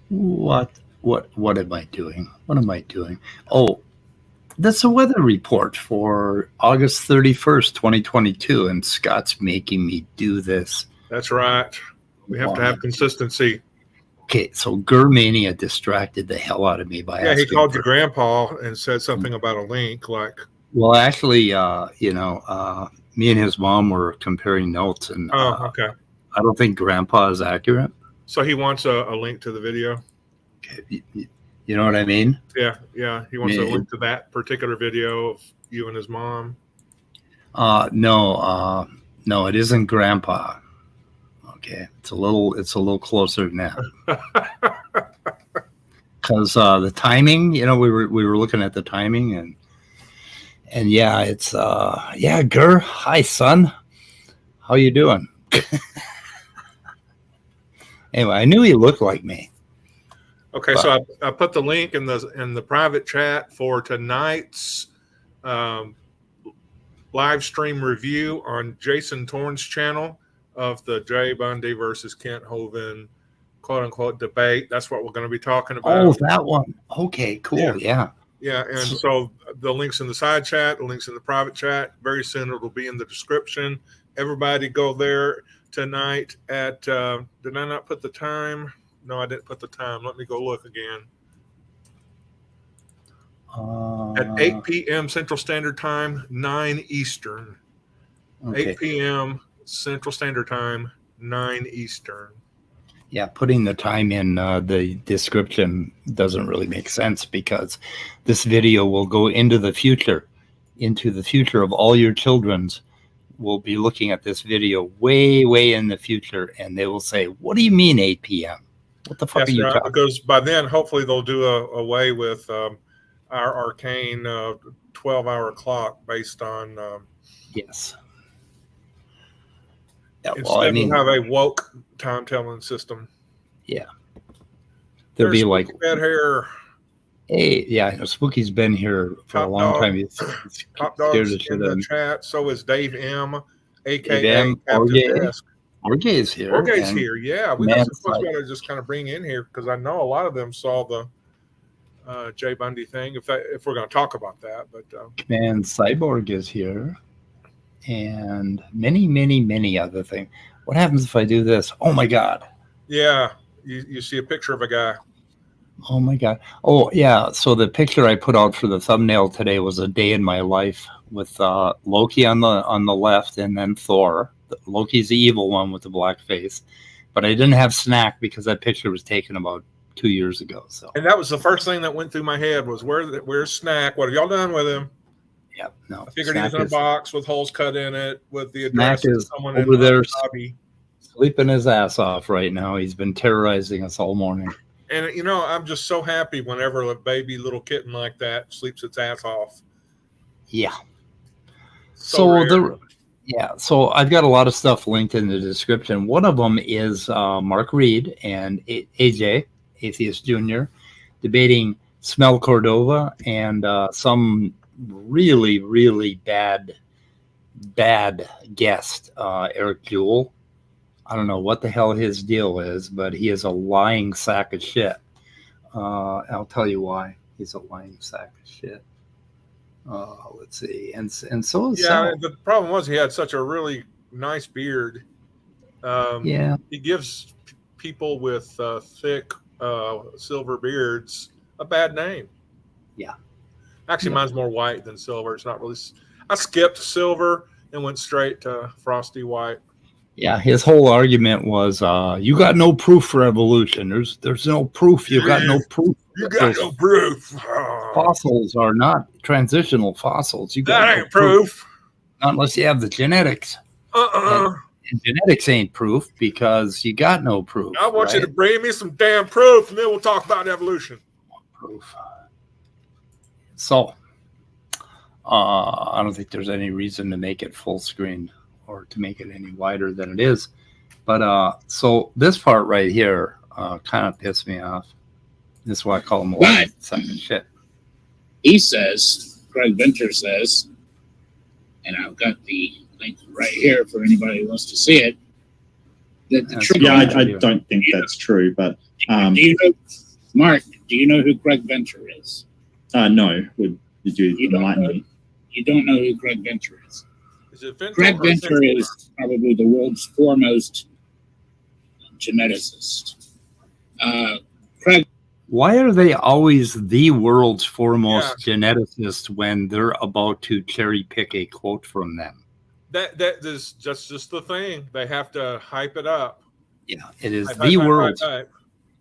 What? What am I doing? What am I doing? Oh, that's a weather report for August 31st, 2022, and Scott's making me do this. That's right. We have to have consistency. Okay, so Germania distracted the hell out of me by asking. He called you grandpa and said something about a link. Well, actually, me and his mom were comparing notes, and okay. I don't think grandpa is accurate. So he wants a link to the video. Okay. You know what I mean? Yeah. He wants a link to that particular video of you and his mom. No, it isn't grandpa. Okay, it's a little closer than that. Because the timing, we were looking at the timing, and yeah, it's Gur. Hi, son. How you doing? Anyway, I knew he looked like me. Okay, so I put the link in the private chat for tonight's live stream review on Jason Thorne's channel of the Jay Bundy versus Kent Hovind quote unquote debate. That's what we're going to be talking about. Oh, that one. Okay, cool. Yeah. And so the links in the side chat, the links in the private chat, very soon it'll be in the description. Everybody go there tonight at, did I not put the time? No, I didn't put the time. Let me go look again. At 8 p.m. Central Standard Time, 9 Eastern. Okay. 8 p.m. Central Standard Time, 9 Eastern. Yeah, putting the time in the description doesn't really make sense because this video will go into the future of all your children's. Will be looking at this video way in the future, and they will say, "What do you mean 8 p.m.? What the fuck are you talking?" Because by then, hopefully, they'll do away with our arcane 12-hour clock based on yes. Yeah, well, we have a woke time telling system. Yeah, there'll be like bed here. Hey, yeah, Spooky's been here for a long time. He's Top Dog's in the chat. So is Dave M, a.k.a. Orge is here. Orge's here, yeah. We got some folks to just kind of bring in here because I know a lot of them saw the Jay Bundy thing, if we're going to talk about that. But Command Cyborg is here. And many other things. What happens if I do this? Oh, my God. Yeah, you see a picture of a guy. Oh my God. Oh yeah. So the picture I put out for the thumbnail today was a day in my life with Loki on the left and then Thor. Loki's the evil one with the black face. But I didn't have Snack because that picture was taken about 2 years ago. So and that was the first thing that went through my head was where's Snack? What have y'all done with him? Yeah, no. I figured Snack he was in a box with holes cut in it with the address of someone over there sleeping his ass off right now. He's been terrorizing us all morning. And, I'm just so happy whenever a baby little kitten like that sleeps its ass off. Yeah. So I've got a lot of stuff linked in the description. One of them is Mark Reid and AJ, Atheist Junior, debating Smell Cordova and some really bad guest, Eric Jewell. I don't know what the hell his deal is, but he is a lying sack of shit. I'll tell you why he's a lying sack of shit. Let's see, and so is Sal. The problem was he had such a really nice beard. He gives people with thick silver beards a bad name. Yeah, actually, mine's more white than silver. It's not really. I skipped silver and went straight to frosty white. Yeah, his whole argument was, you got no proof for evolution. There's no proof. You got no proof. You got no proof. Fossils are not transitional fossils. You got that ain't proof. Not unless you have the genetics. And genetics ain't proof because you got no proof. I want you to bring me some damn proof, and then we'll talk about evolution. Proof. So, I don't think there's any reason to make it full screen or to make it any wider than it is. But so this part right here kind of pissed me off. This is why I call him a lying sack of shit. He says, Greg Venter says, and I've got the link right here for anybody who wants to see it. That the tree. Yeah, I don't think that's true, but do you know, Mark? Do you know who Craig Venter is? no. Did you enlighten me? You don't know who Craig Venter is. Is it Venter Craig or Venter Venter? is probably the world's foremost geneticist. Craig. Why are they always the world's foremost geneticists when they're about to cherry pick a quote from them? That is just the thing. They have to hype it up. Yeah, it is Hype, the hype, world's. hype, hype.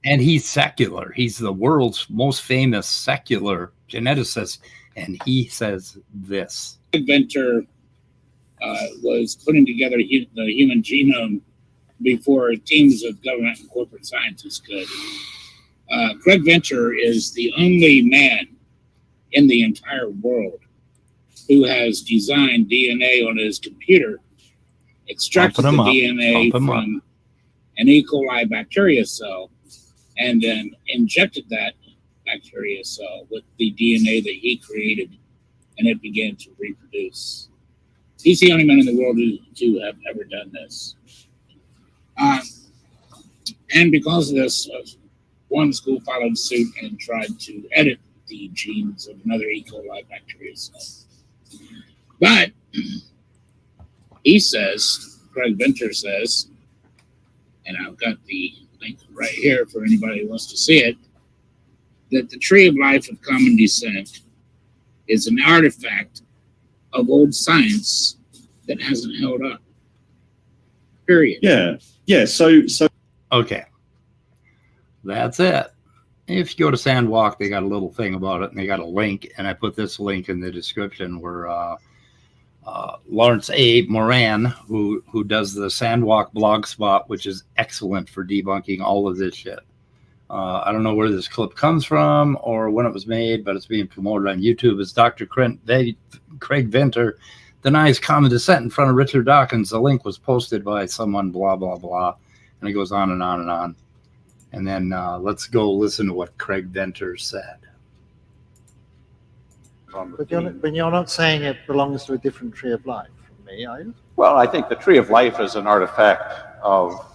And he's secular. He's the world's most famous secular geneticist. And he says this. Craig Venter was putting together the human genome before teams of government and corporate scientists could. Craig Venter is the only man in the entire world who has designed DNA on his computer, extracted the DNA from an E. coli bacteria cell, and then injected that bacteria cell with the DNA that he created, and it began to reproduce. He's the only man in the world to have ever done this. And because of this, one school followed suit and tried to edit the genes of another E. coli bacteria cell. But he says, Craig Venter says, and I've got the link right here for anybody who wants to see it, that the tree of life of common descent is an artifact of old science that hasn't held up. Period. Yeah. So. Okay. That's it. If you go to Sandwalk, they got a little thing about it, and they got a link, and I put this link in the description where Lawrence A. Moran, who does the Sandwalk blog spot, which is excellent for debunking all of this shit. I don't know where this clip comes from or when it was made, but it's being promoted on YouTube. It's Dr. Craig Venter denies common descent in front of Richard Dawkins. The link was posted by someone, blah, blah, blah. And it goes on and on and on. And then let's go listen to what Craig Venter said. But you're not saying it belongs to a different tree of life from me, are you? Well, I think the tree of life is an artifact of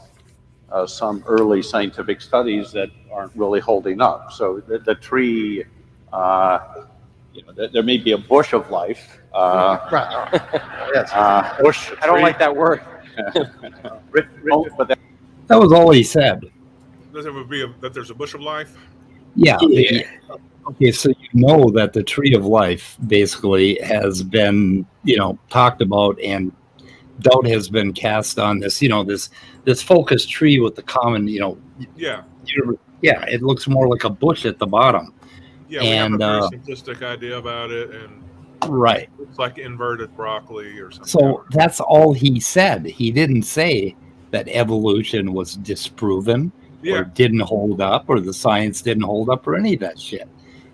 some early scientific studies that aren't really holding up. So the tree, there may be a bush of life. Right. Yes. Bush. I don't like that word. But that was all he said. Does it be that there's a bush of life? Yeah. Okay, so you know that the tree of life basically has been, talked about, and doubt has been cast on this, this focused tree with the common, Yeah, it looks more like a bush at the bottom. Yeah, we have a very simplistic idea about it, and right, it's like inverted broccoli or something. So that's all he said. He didn't say that evolution was disproven or didn't hold up, or the science didn't hold up, or any of that shit.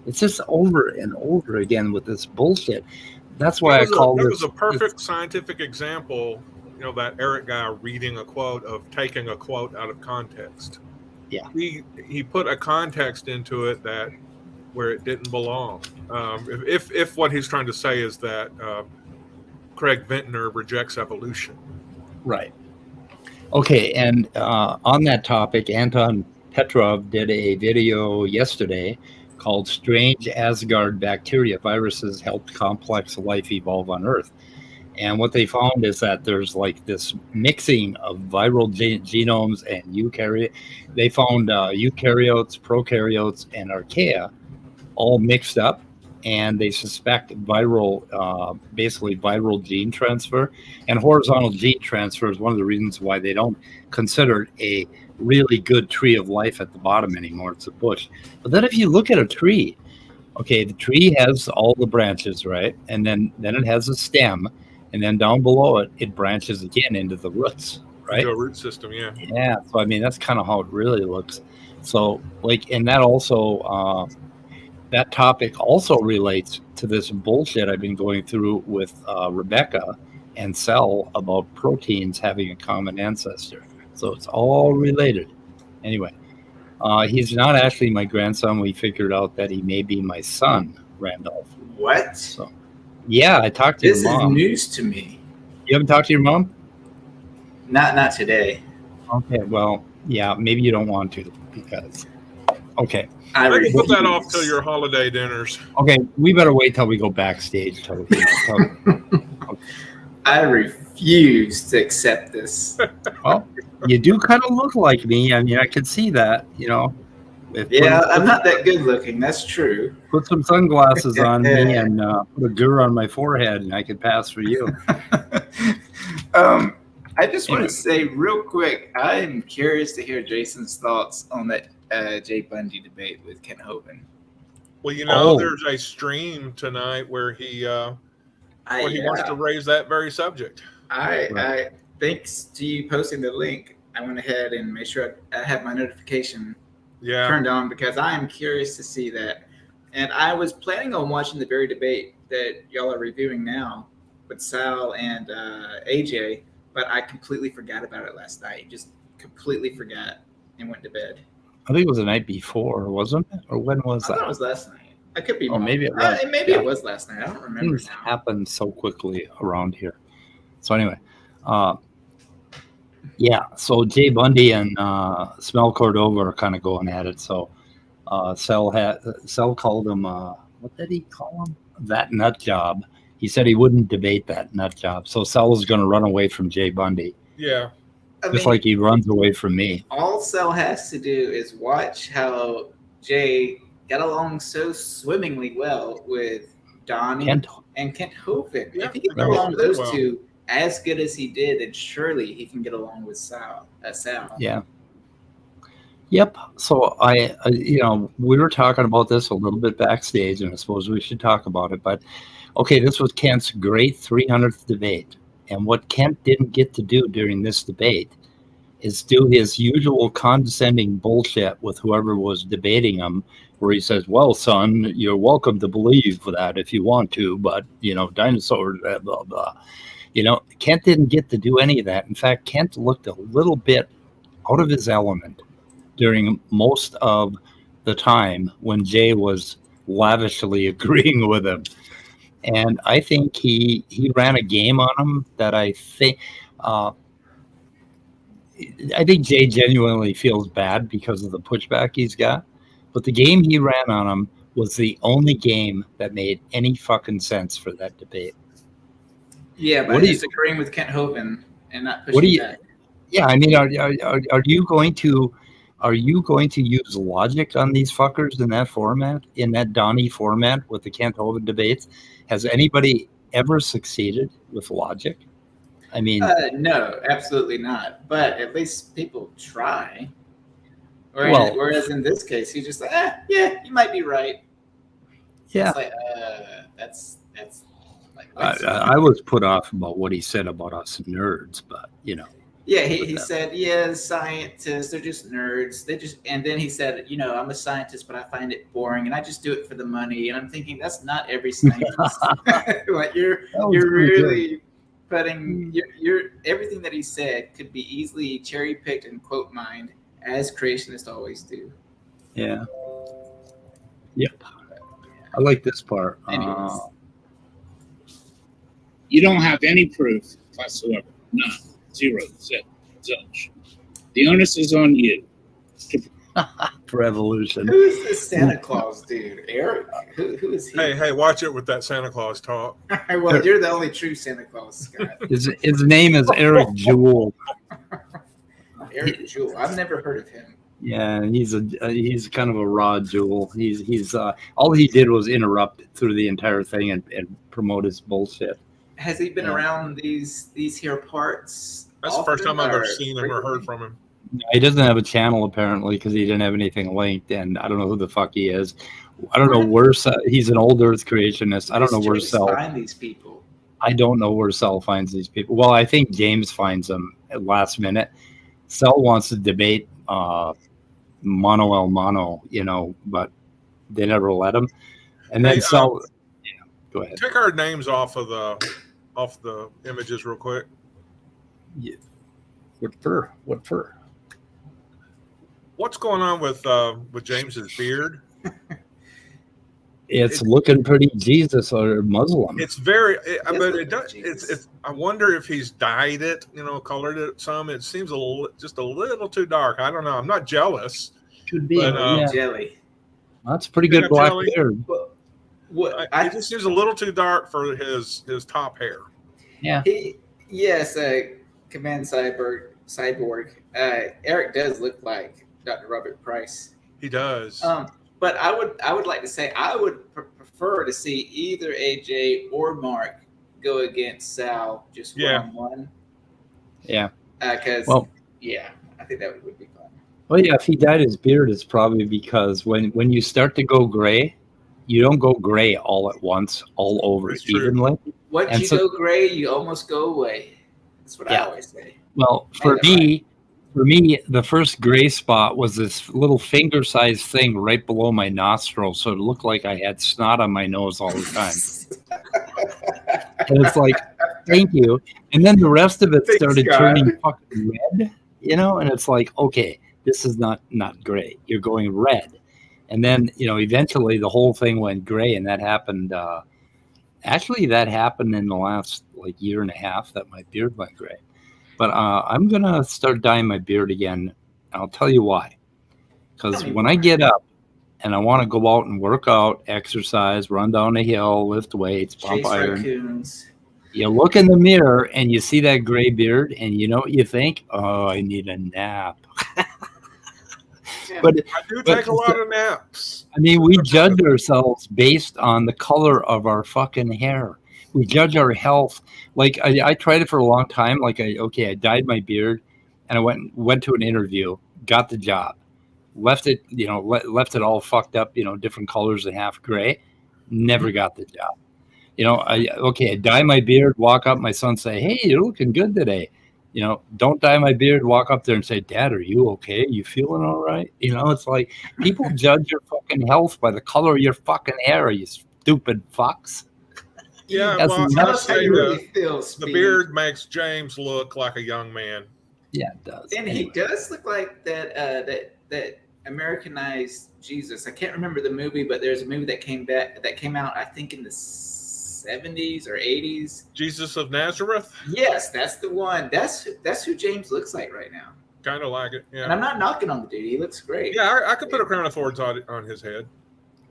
It's just over and over again with this bullshit. That's why I call this. That was a perfect scientific example. That Eric guy reading a quote of taking a quote out of context. Yeah, he put a context into it that where it didn't belong. If what he's trying to say is that Craig Venter rejects evolution, right? Okay, and on that topic, Anton Petrov did a video yesterday called "Strange Asgard Bacteria Viruses Helped Complex Life Evolve on Earth." And what they found is that there's like this mixing of viral genomes and eukaryotes. They found eukaryotes, prokaryotes, and archaea all mixed up, and they suspect basically viral gene transfer. And horizontal gene transfer is one of the reasons why they don't consider it a really good tree of life at the bottom anymore. It's a bush. But then if you look at a tree, okay, the tree has all the branches, right? And then it has a stem. And then down below it, it branches again into the roots, right? Into a root system, yeah. Yeah, so I mean, that's kind of how it really looks. So, and that also, that topic also relates to this bullshit I've been going through with Rebecca and Sal about proteins having a common ancestor. So it's all related. Anyway, he's not actually my grandson. We figured out that he may be my son, Randolph. What? So. Yeah, I talked to your mom. This is news to me. You haven't talked to your mom? Not today. Okay, well, yeah, maybe you don't want to because. Okay, I Maybe put that off refuse. till your holiday dinners. okay, we better wait till we go backstage. I refuse to accept this. Well, you do kind of look like me. I mean, I could see that. If Yeah, I'm not that good looking. That's true. put some sunglasses on me and put a gur on my forehead, and I could pass for you. I just want to say real quick, I'm curious to hear Jason's thoughts on that Jay Bundy debate with Ken Hovind. Well, there's a stream tonight where he wants to raise that very subject. I thanks to you posting the link, I went ahead and made sure I have my notification turned on because I am curious to see that. And I was planning on watching the very debate that y'all are reviewing now with Sal and AJ, but I completely forgot about it last night. Just completely forgot and went to bed. I think it was the night before, wasn't it? Or when was I that? thought it was last night. I could be Oh, wrong. maybe it was. It was last night. I don't remember. Things happen so quickly around here. So anyway, so Jay Bundy and Smell Cordova are kind of going at it. So Sal called him, what did he call him? That nut job. He said he wouldn't debate that nut job. So Sal was going to run away from Jay Bundy. Yeah. Like he runs away from me. All Sal has to do is watch how Jay got along so swimmingly well with Donnie and Kent Hovind. Yeah, if he can get along with those two as good as he did, then surely he can get along with Sal. Yeah. Yep. So we were talking about this a little bit backstage, and I suppose we should talk about it. But okay, this was Kent's great 300th debate. And what Kent didn't get to do during this debate is do his usual condescending bullshit with whoever was debating him, where he says, well, son, you're welcome to believe that if you want to, but, Dinosaur, blah, blah, blah. Kent didn't get to do any of that. In fact, Kent looked a little bit out of his element during most of the time when Jay was lavishly agreeing with him. And I think he ran a game on him that I think Jay genuinely feels bad because of the pushback he's got. But the game he ran on him was the only game that made any fucking sense for that debate. Yeah, but he's agreeing with Kent Hovind and not pushing back. Yeah, I mean, are you going to use logic on these fuckers in that format, in that Donnie format with the Kent Hovind debates? Has anybody ever succeeded with logic? I mean, no, absolutely not. But at least people try. Whereas in this case, he's just like, yeah, you might be right. Yeah, it's like, that's like. I was put off about what he said about us nerds, but Yeah, he said, scientists, they're just nerds. And then he said, I'm a scientist, but I find it boring and I just do it for the money. And I'm thinking that's not every scientist. Like you're really putting your everything that he said could be easily cherry picked and quote mined as creationists always do. Yeah. Yep. I like this part. You don't have any proof whatsoever. None. Zero. Zilch. The onus is on you. For evolution. Who is this Santa Claus dude? Eric? Who is he? Hey, watch it with that Santa Claus talk. Well, you're the only true Santa Claus, Scott. His name is Eric Jewell. Eric Jewell. I've never heard of him. Yeah, he's kind of a raw jewel. He's all he did was interrupt through the entire thing and promote his bullshit. Has he been around these here parts? That's the first time I've ever seen him or heard from him. He doesn't have a channel apparently because he didn't have anything linked, and I don't know who the fuck he is. I don't know where he's an old Earth creationist. I don't know where Sal find these people. I don't know where Sal finds these people. Well, I think James finds them at last minute. Sal wants to debate mano a mano, but they never let him. And then Sal, go ahead. Take our names off the images real quick. Yeah. What for? What's going on with James's beard? It's looking pretty Jesus or Muslim. It's very, but it does. It's. I wonder if he's dyed it, colored it some. It seems just a little too dark. I don't know. I'm not jealous. Could be. But, jelly. That's pretty good black beard. It just seems a little too dark for his top hair. Yeah. Yes, Command Cyborg. Eric does look like Dr. Robert Price. He does. But I would like to say I would prefer to see either AJ or Mark go against Sal just one-on-one. Yeah. Because I think that would be fun. Well, yeah, if he dyed his beard, it's probably because when you start to go gray, you don't go gray all at once, all over evenly. Once you go gray, you almost go away. That's what I always say. Well, for me, the first gray spot was this little finger-sized thing right below my nostril, so it looked like I had snot on my nose all the time. And it's like, thank you. And then the rest of it started turning fucking red, and it's like, okay, this is not gray. You're going red. And then, eventually the whole thing went gray, and that happened. Actually, that happened in the last year and a half that my beard went gray. But I'm going to start dyeing my beard again. I'll tell you why. Because when I get up and I want to go out and work out, exercise, run down a hill, lift weights, pump iron, raccoons. You look in the mirror and you see that gray beard, and you know what you think? Oh, I need a nap. But I do take a lot of naps. I mean, we judge ourselves based on the color of our fucking hair. We judge our health. Like I tried it for a long time. I dyed my beard, and I went to an interview, got the job, left it all fucked up, different colors and half gray, never got the job. I dye my beard, walk up, my son say, "Hey, you're looking good today." Don't dye my beard, walk up there and say, "Dad, are you okay? You feeling all right?" It's like people judge your fucking health by the color of your fucking hair, you stupid fucks. Yeah, well, I say the beard makes James look like a young man. Yeah, it does. And he does look like that Americanized Jesus. I can't remember the movie, but there's a movie that came out, I think, in the 70s or 80s. Jesus of Nazareth? Yes, that's the one. That's who James looks like right now. Kind of like it, yeah. And I'm not knocking on the dude. He looks great. Yeah, I could put a crown of thorns on his head.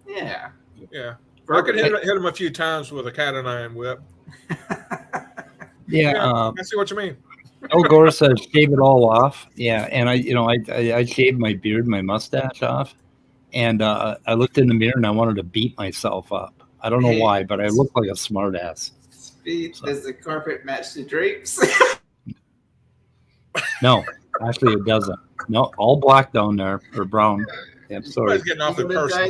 Yeah. Yeah. I could hit him a few times with a cat o' nine whip. Yeah. I see what you mean. El Gore says shave it all off. Yeah, and I shaved my beard, my mustache off, and I looked in the mirror and I wanted to beat myself up. I don't know why, but I look like a smart ass. Does the carpet match the drapes? No, actually it doesn't. No, all black down there, or brown. Yeah, I'm sorry. Getting off the personal.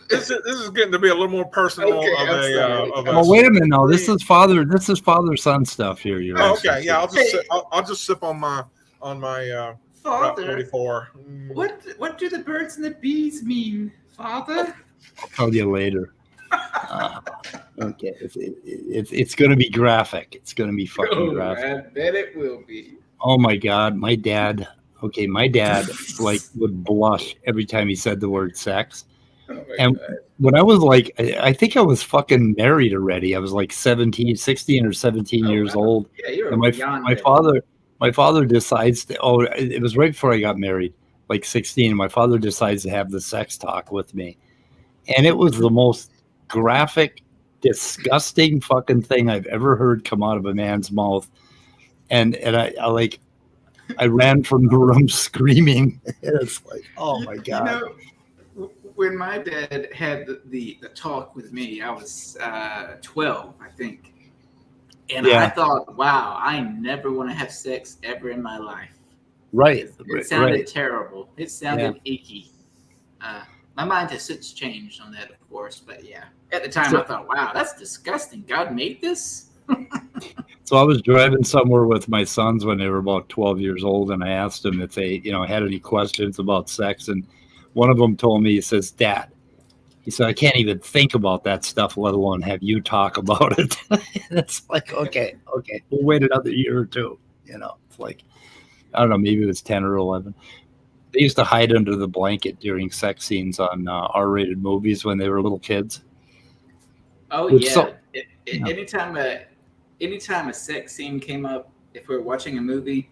This is getting to be a little more personal. Wait a minute, no. This is father-son stuff here. Okay, yeah. I'll just sip on my Father. 24. What do the birds and the bees mean, Father? I'll tell you later. Okay, it's going to be graphic. It's going to be fucking graphic. I bet it will be. Oh my God, my dad would blush every time he said the word sex. Oh and God. When I was I think I was fucking married already. I was 16 or 17 years old. Yeah, you're and my father decides it was right before I got married, 16. My father decides to have the sex talk with me. And it was the most graphic, disgusting fucking thing I've ever heard come out of a man's mouth. And I ran from the room screaming. It's like, oh my God. When my dad had the talk with me, I was 12, I think. And I thought, wow, I never want to have sex ever in my life. Right. It sounded terrible. It sounded icky. My mind has since changed on that, of course. But yeah, at the time I thought, wow, that's disgusting. God made this? So I was driving somewhere with my sons when they were about 12 years old, and I asked them if they, had any questions about sex, and one of them told me, he says, "Dad," he said, "I can't even think about that stuff, let alone have you talk about it." And it's like, okay, we'll wait another year or two. It's like, I don't know, maybe it was 10 or 11. They used to hide under the blanket during sex scenes on R-rated movies when they were little kids. Oh Which yeah. so- Anytime a sex scene came up, if we were watching a movie,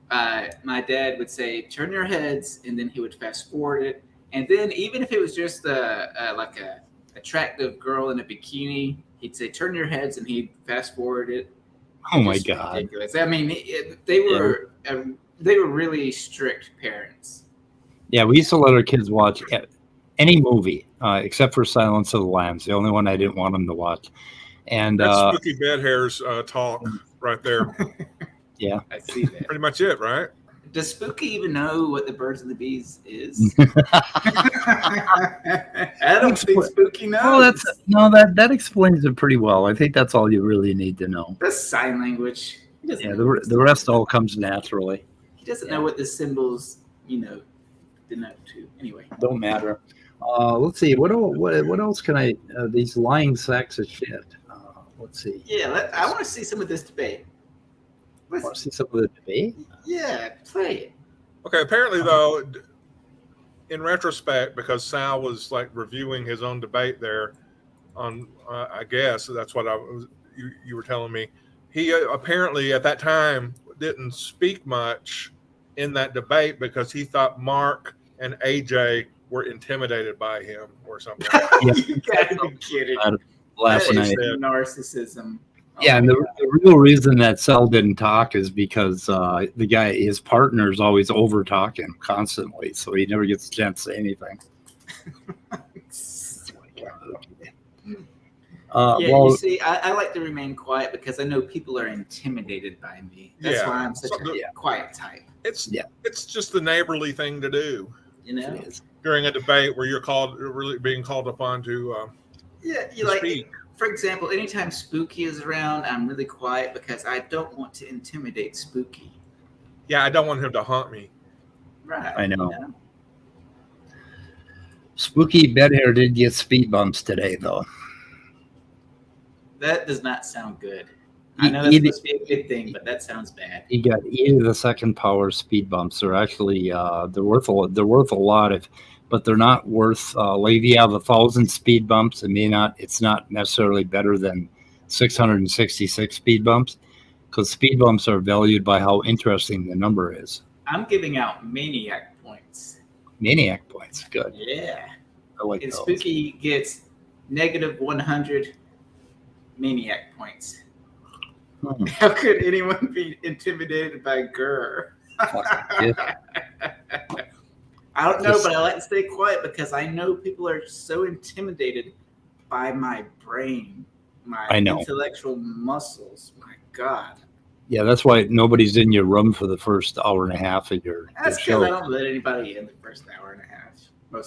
my dad would say, "Turn your heads," and then he would fast forward it. And then even if it was just like a attractive girl in a bikini, he'd say, "Turn your heads," and he'd fast forward it. Oh my Just God. ridiculous. I mean, they were really strict parents. Yeah, we used to let our kids watch any movie except for Silence of the Lambs, the only one I didn't want them to watch. And That's spooky bed hairs talk right there. Yeah, I see that. Pretty much it, right? Does Spooky even know what the Birds and the Bees is? I don't think Spooky knows. well, that explains it pretty well. I think that's all you really need to know. That's sign language. He doesn't Yeah, know what the rest all comes naturally. He doesn't know what the symbols, denote to. Anyway. Don't matter. Let's see. What else can I? These lying sacks of shit. Let's see. Yeah, I want to see some of this debate. Want to see some of the debate? Yeah, play it. Okay, apparently though, in retrospect, because Sal was like reviewing his own debate there on, I guess that's what you were telling me. He apparently at that time didn't speak much in that debate because he thought Mark and AJ were intimidated by him or something. You gotta be kidding. Last That night. is narcissism. Oh Yeah, and my the real reason that Sal didn't talk is because the guy, his partner, is always over talking constantly, so he never gets a chance to say anything. You see, I like to remain quiet because I know people are intimidated by me. That's why I'm such a quiet type. It's just the neighborly thing to do, during a debate where you're really being called upon to speak. For example, anytime Spooky is around, I'm really quiet because I don't want to intimidate Spooky. Yeah, I don't want him to haunt me. Right. I know. Spooky Bedhair did get speed bumps today, though. That does not sound good. I know that's supposed to be a good thing, but that sounds bad. He got E to the second power speed bumps. They're actually they're worth a lot, but they're not worth. Like if you have 1,000 speed bumps, it's not necessarily better than 666 speed bumps, because speed bumps are valued by how interesting the number is. I'm giving out maniac points. Maniac points, good. Yeah. I like And those. Spooky gets negative 100 maniac points. How could anyone be intimidated by Gurr? I don't know, but I like to stay quiet because I know people are so intimidated by my brain, my intellectual muscles. My God. Yeah, that's why nobody's in your room for the first hour and a half of your That's show. because I don't let anybody in the first hour and a half.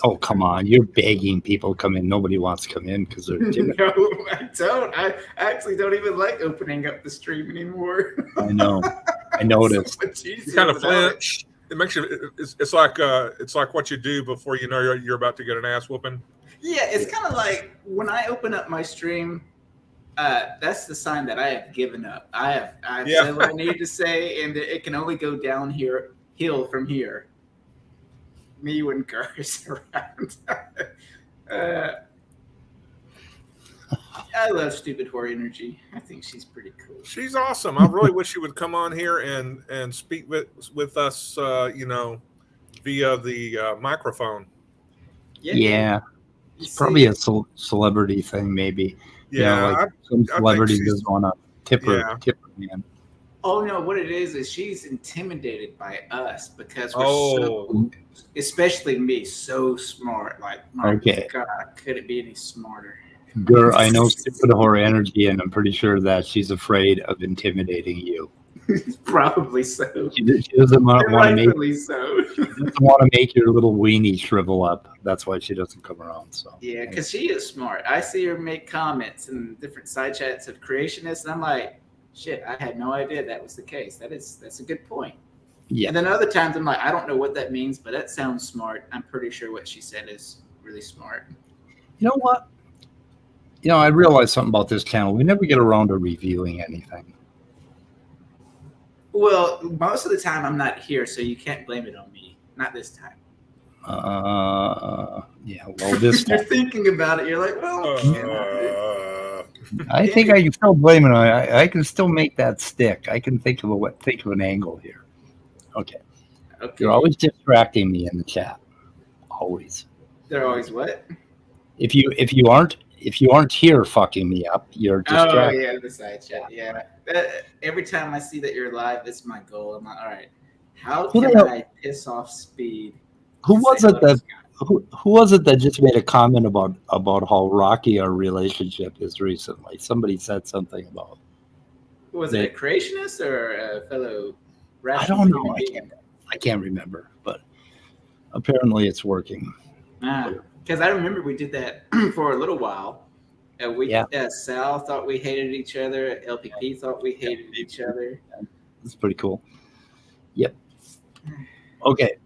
Oh, come on. You're begging people to come in. Nobody wants to come in because they're timid. No, I don't. I actually don't even like opening up the stream anymore. I know. I noticed. You kind of flinch. It makes you. It's like what you do before you know you're about to get an ass whooping. Yeah, it's kind of like when I open up my stream. That's the sign that I have given up. I've said what I needed to say, and it can only go downhill from here. Me when Gurr is around. I love Stupid Horror Energy. I think she's pretty cool. She's awesome. I really wish she would come on here and speak with us, via the microphone. Yeah. It's probably a celebrity thing, maybe. Yeah. Some celebrity doesn't want to tip her in. Oh no! What it is she's intimidated by us because we're so, especially me, so smart. Like, my God, could it be any smarter? Girl, I know Stupid Horror Energy, and I'm pretty sure that she's afraid of intimidating you. Probably so. She doesn't want to make. So. She doesn't want to make your little weenie shrivel up. That's why she doesn't come around. So. Yeah, because she is smart. I see her make comments in different side chats of creationists, and I'm like, shit, I had no idea that was the case. That's a good point. Yeah. And then other times I'm like, I don't know what that means, but that sounds smart. I'm pretty sure what she said is really smart. You know what? I realized something about this channel. We never get around to reviewing anything. Well, most of the time I'm not here, so you can't blame it on me. Not this time. Yeah, well, this You're time. thinking about it. You're like, well, I think I can still blame it on I can still make that stick. I can think of an angle here. Okay. You're always distracting me in the chat. Always. They're always what? If you aren't here fucking me up, you're distracted. Oh yeah, the side chat. Yeah. Every time I see that you're live, it's my goal. I'm like, all right, how can I piss off Speed? Who was it that just made a comment about how rocky our relationship is recently? Somebody said something about. Was it a creationist or a fellow? I don't know. I can't remember, but apparently it's working. Because I remember we did that for a little while. Sal thought we hated each other. LPP thought we hated each other. That's pretty cool. Yep. Okay.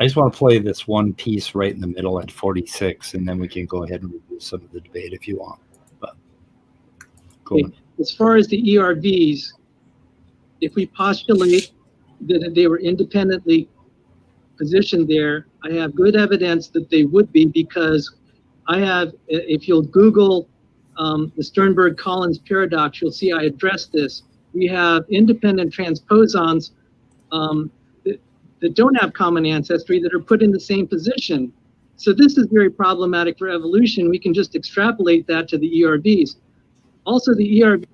I just want to play this one piece right in the middle at 46, and then we can go ahead and review some of the debate if you want. But as far as the ERVs, if we postulate that they were independently positioned there, I have good evidence that they would be, because I have, if you'll Google the Sternberg-Collins paradox, you'll see I addressed this. We have independent transposons that don't have common ancestry that are put in the same position. So this is very problematic for evolution. We can just extrapolate that to the ERVs. Also the ERV.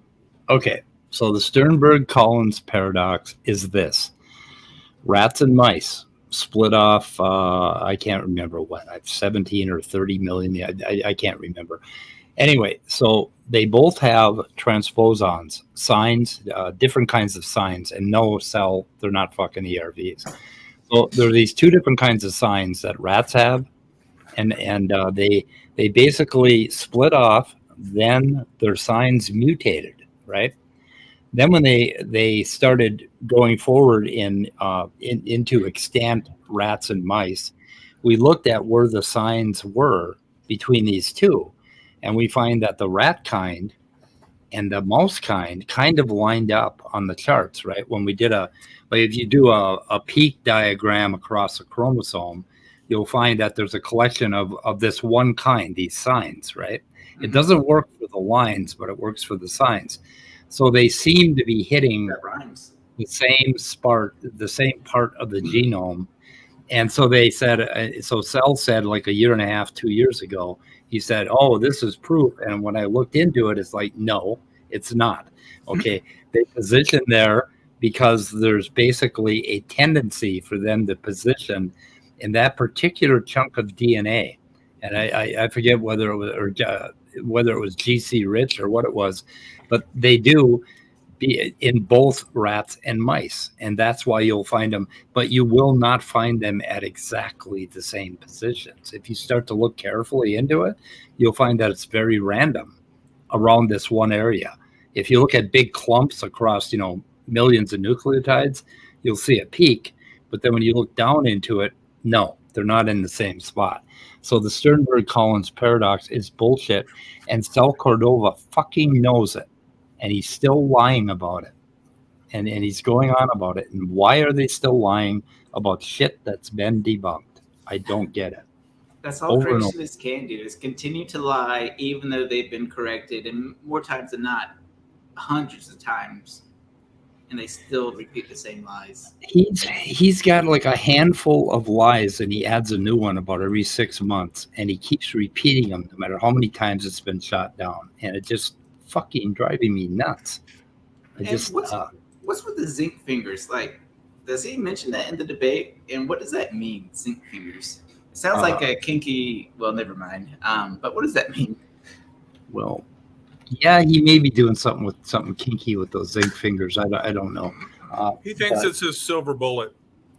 Okay, so the Sternberg-Collins paradox is this. Rats and mice split off, I can't remember what, 17 or 30 million, I can't remember. Anyway, so they both have transposons, signs, different kinds of signs, and no, Sal, they're not fucking ERVs. So there are these two different kinds of signs that rats have, and they basically split off, then their signs mutated, right? Then when they started going forward into extant rats and mice, we looked at where the signs were between these two, and we find that the rat kind and the mouse kind of lined up on the charts, right? When we did if you do a peak diagram across a chromosome, you'll find that there's a collection of this one kind, these signs, right? It doesn't work for the lines, but it works for the signs. So they seem to be hitting the same part of the genome. And so they said, so Sal said like a year and a half, 2 years ago, he said, oh, this is proof. And when I looked into it, it's like, no, it's not. Okay. They position there because there's basically a tendency for them to position in that particular chunk of DNA. And I forget whether it was GC rich or what it was, but they do be in both rats and mice, and that's why you'll find them, but you will not find them at exactly the same positions. If you start to look carefully into it, you'll find that it's very random around this one area. If you look at big clumps across, millions of nucleotides, you'll see a peak, but then when you look down into it, no, they're not in the same spot. So the Sternberg-Collins paradox is bullshit, and Sal Cordova fucking knows it, and he's still lying about it, and he's going on about it. And why are they still lying about shit that's been debunked? I don't get it. That's all creationists can do, is continue to lie even though they've been corrected, and more times than not, hundreds of times, and they still repeat the same lies. He's got like a handful of lies, and he adds a new one about every 6 months, and he keeps repeating them no matter how many times it's been shot down, and it just fucking driving me nuts. What's with the zinc fingers? Like, does he mention that in the debate? And what does that mean, zinc fingers? It sounds like a kinky. Well, never mind. But what does that mean? Well, yeah, he may be doing something kinky with those zinc fingers. I don't know. He thinks it's his silver bullet.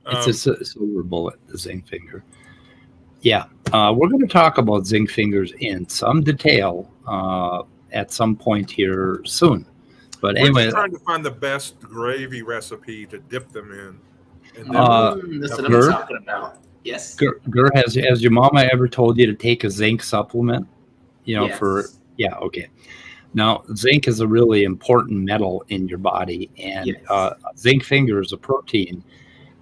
It's a silver bullet, the zinc finger. Yeah, we're going to talk about zinc fingers in some detail at some point here soon. But anyway, we're trying to find the best gravy recipe to dip them in. And that's what I'm talking about. Yes. Gur, has your mama ever told you to take a zinc supplement? Yes. Okay. Now, zinc is a really important metal in your body, and zinc finger is a protein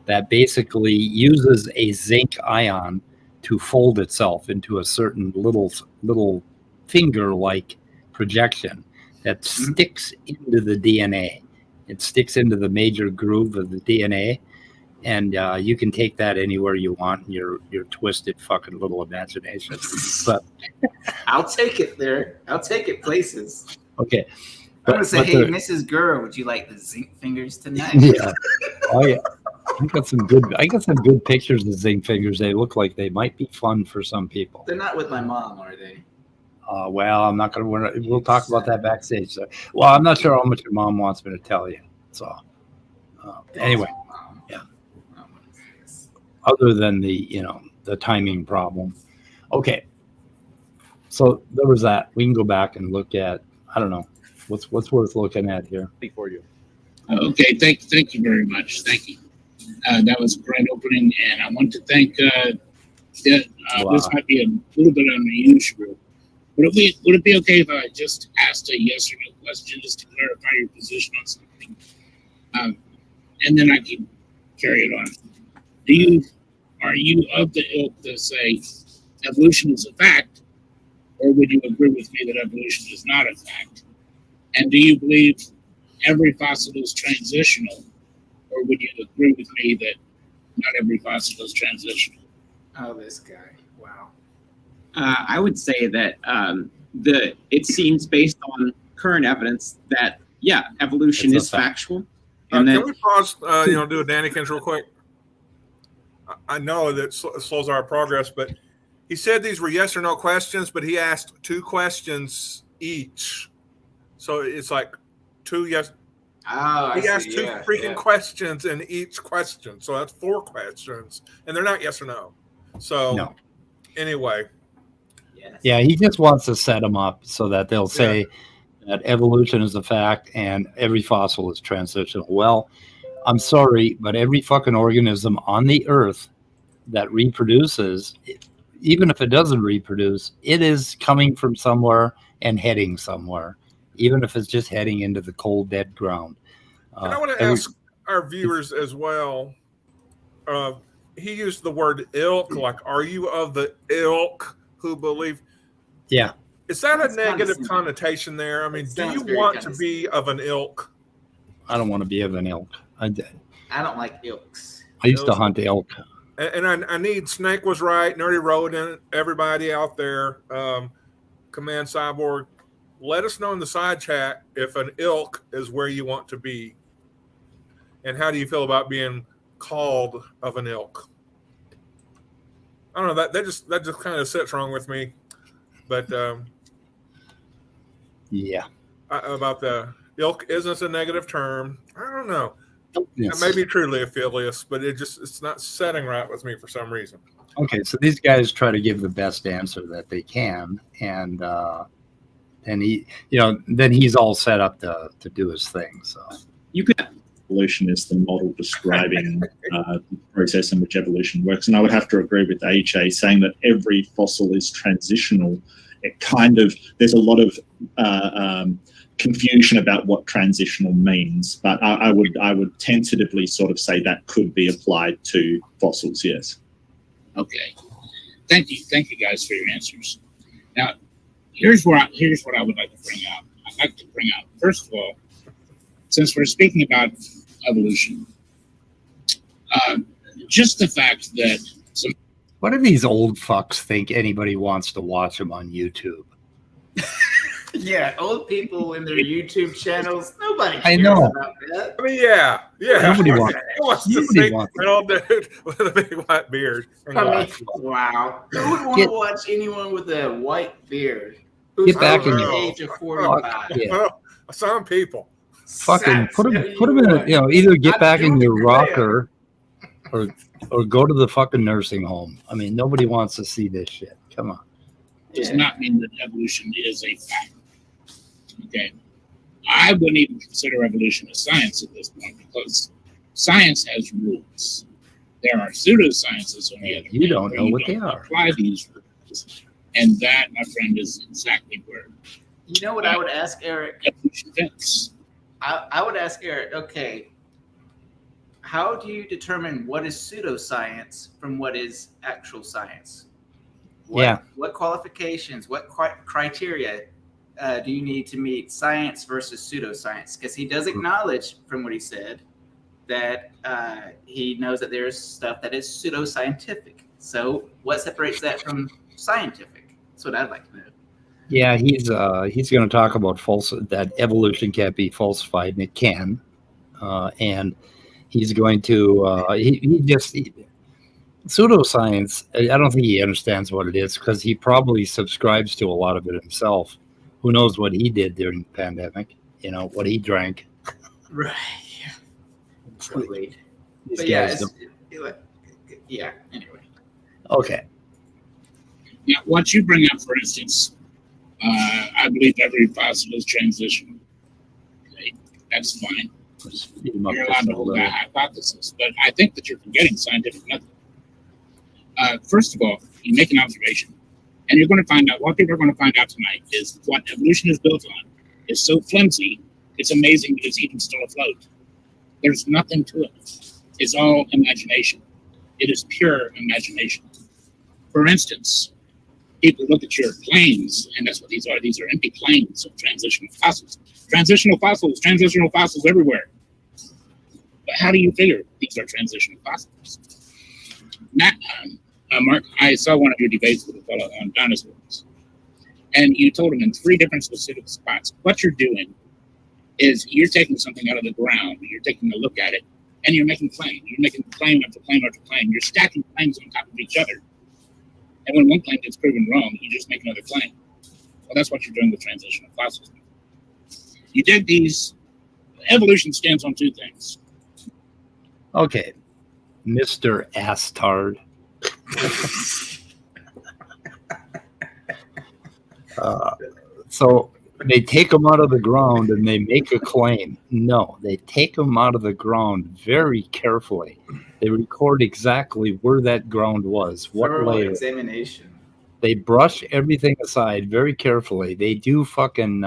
that basically uses a zinc ion to fold itself into a certain little finger-like projection that sticks into the DNA. It sticks into the major groove of the DNA, and you can take that anywhere you want in your twisted fucking little imagination. But I'll take it there. I'll take it places. okay. I'm gonna say, hey, Mrs. Girl, would you like the zinc fingers tonight? Yeah. Oh yeah. I got some good pictures of zinc fingers. They look like they might be fun for some people. They're not with my mom, are they? Well, I'm not gonna. We'll talk about that backstage. So, well, I'm not sure how much your mom wants me to tell you. So, anyway, yeah. Other than the timing problem. Okay. So there was that. We can go back and look at. I don't know what's worth looking at here before you. Okay, thank you very much. Thank you. That was a great opening, and I want to thank. Wow. This might be a little bit unusual, but would it be okay if I just asked a yes or no question just to clarify your position on something, and then I can carry it on? Are you of the ilk that say evolution is a fact, or would you agree with me that evolution is not a fact? And do you believe every fossil is transitional, or would you agree with me that not every fossil is transitional? Oh, this guy! Wow. I would say that it seems based on current evidence that evolution is factual. And can we pause? Do a Dannykins real quick. I know that slows our progress, but he said these were yes or no questions, but he asked 2 questions each, so it's like 2 yes. Oh, he asked 2 freaking questions in each question, so that's 4 questions, and they're not yes or no. So no. Anyway, yeah, he just wants to set them up so that they'll say that evolution is a fact and every fossil is transitional. Well, I'm sorry, but every fucking organism on the earth that reproduces, even if it doesn't reproduce, it is coming from somewhere and heading somewhere, even if it's just heading into the cold, dead ground. And I want to ask our viewers as well. He used the word ilk, like, are you of the ilk who believe? Yeah. Is that a negative connotation there? I mean, do you want to be of an ilk? I don't want to be of an ilk. I don't like ilks. I used to hunt elk. And I need Snake was right, Nerdy Rodent, everybody out there, Command Cyborg, let us know in the side chat if an ilk is where you want to be. And how do you feel about being called of an ilk? I don't know, that just kind of sits wrong with me. But about the ilk isn't a negative term. I don't know. Yes. I may be truly affilious, but it's not setting right with me for some reason. Okay, so these guys try to give the best answer that they can, and then he's all set up to do his thing. So you could. Evolution is the model describing the process in which evolution works, and I would have to agree with AJ saying that every fossil is transitional. It kind of there's a lot of confusion about what transitional means, but I would tentatively sort of say that could be applied to fossils. Yes. Okay. Thank you guys for your answers. Now, here's what I would like to bring out. I'd like to bring out, first of all, since we're speaking about evolution, just the fact that what do these old fucks think anybody wants to watch them on YouTube? Yeah, old people in their YouTube channels. Nobody cares I know. about that. I mean, yeah. Nobody wants to see an old dude with a big white beard. Wow. Who would want to watch anyone with a white beard who's Get back over in the age of 45? Well, some people. Fucking put them in a, either get back in your rocker or go to the fucking nursing home. I mean, nobody wants to see this shit. Come on. Does not mean that evolution is a fact. Okay. I wouldn't even consider evolution a science at this point because science has rules. There are pseudosciences on the other hand. You don't know what they are. Apply these rules. And that, my friend, is exactly where. You know what I would ask Eric? Evolution fits. I would ask Eric, okay, how do you determine what is pseudoscience from what is actual science? What qualifications, what criteria do you need to meet science versus pseudoscience? Because he does acknowledge from what he said that he knows that there's stuff that is pseudoscientific. So what separates that from scientific? That's what I'd like to know. Yeah, he's going to talk about that evolution can't be falsified, and it can. And he's going to pseudoscience. I don't think he understands what it is because he probably subscribes to a lot of it himself. Who knows what he did during the pandemic? You know, what he drank. Right. Wait. But anyway. Okay. Yeah, what you bring up, for instance, I believe every fossil is transitional. Okay, that's fine. You're allowed to hold that hypothesis, but I think that you're forgetting scientific method. First of all, you make an observation, and you're going to find out, what people are going to find out tonight is what evolution is built on is so flimsy, it's amazing that it's even still afloat. There's nothing to it. It's all imagination. It is pure imagination. For instance, people look at your plains, and that's what these are. These are empty plains of transitional fossils. Transitional fossils everywhere. But how do you figure these are transitional fossils? Mark, I saw one of your debates with a fellow on dinosaurs, and you told him in 3 different specific spots, what you're doing is you're taking something out of the ground, you're taking a look at it, and you're making claim. You're making claim after claim after claim. You're stacking claims on top of each other. And when one claim gets proven wrong, you just make another claim. Well, that's what you're doing with transitional fossils. You did these. Evolution stands on 2 things. Okay, Mr. Astard. So they take them out of the ground and they make a claim. No, they take them out of the ground very carefully. They record exactly where that ground was, what layer. Examination. They brush everything aside very carefully. They do fucking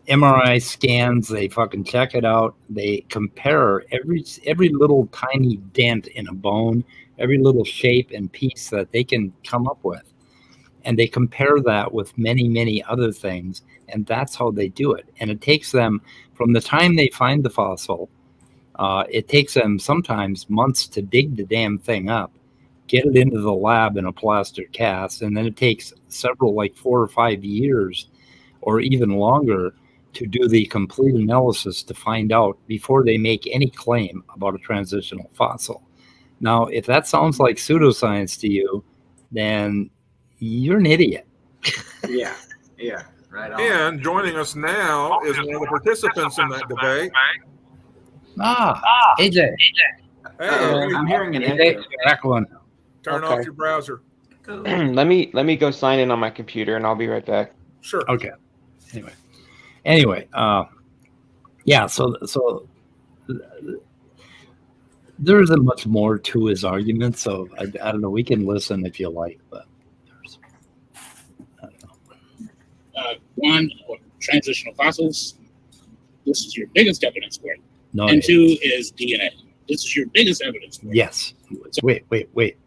MRI scans. They fucking check it out. They compare every little tiny dent in a bone, every little shape and piece that they can come up with. And they compare that with many, many other things. And that's how they do it. And it takes them, from the time they find the fossil, it takes them sometimes months to dig the damn thing up, get it into the lab in a plaster cast, and then it takes several, like 4 or 5 years or even longer to do the complete analysis to find out before they make any claim about a transitional fossil. Now, if that sounds like pseudoscience to you, then you're an idiot. Yeah, right on. And joining us now is one of the participants in that debate. AJ. Hey, I'm hearing an echo. Turn off your browser. Let me go sign in on my computer, and I'll be right back. Sure. Okay. Anyway, yeah. So there isn't much more to his argument. So I don't know. We can listen if you like, but I don't know. One, transitional fossils. This is your biggest evidence for it. No, and 2 is DNA. This is your biggest evidence for it. Yes. Wait.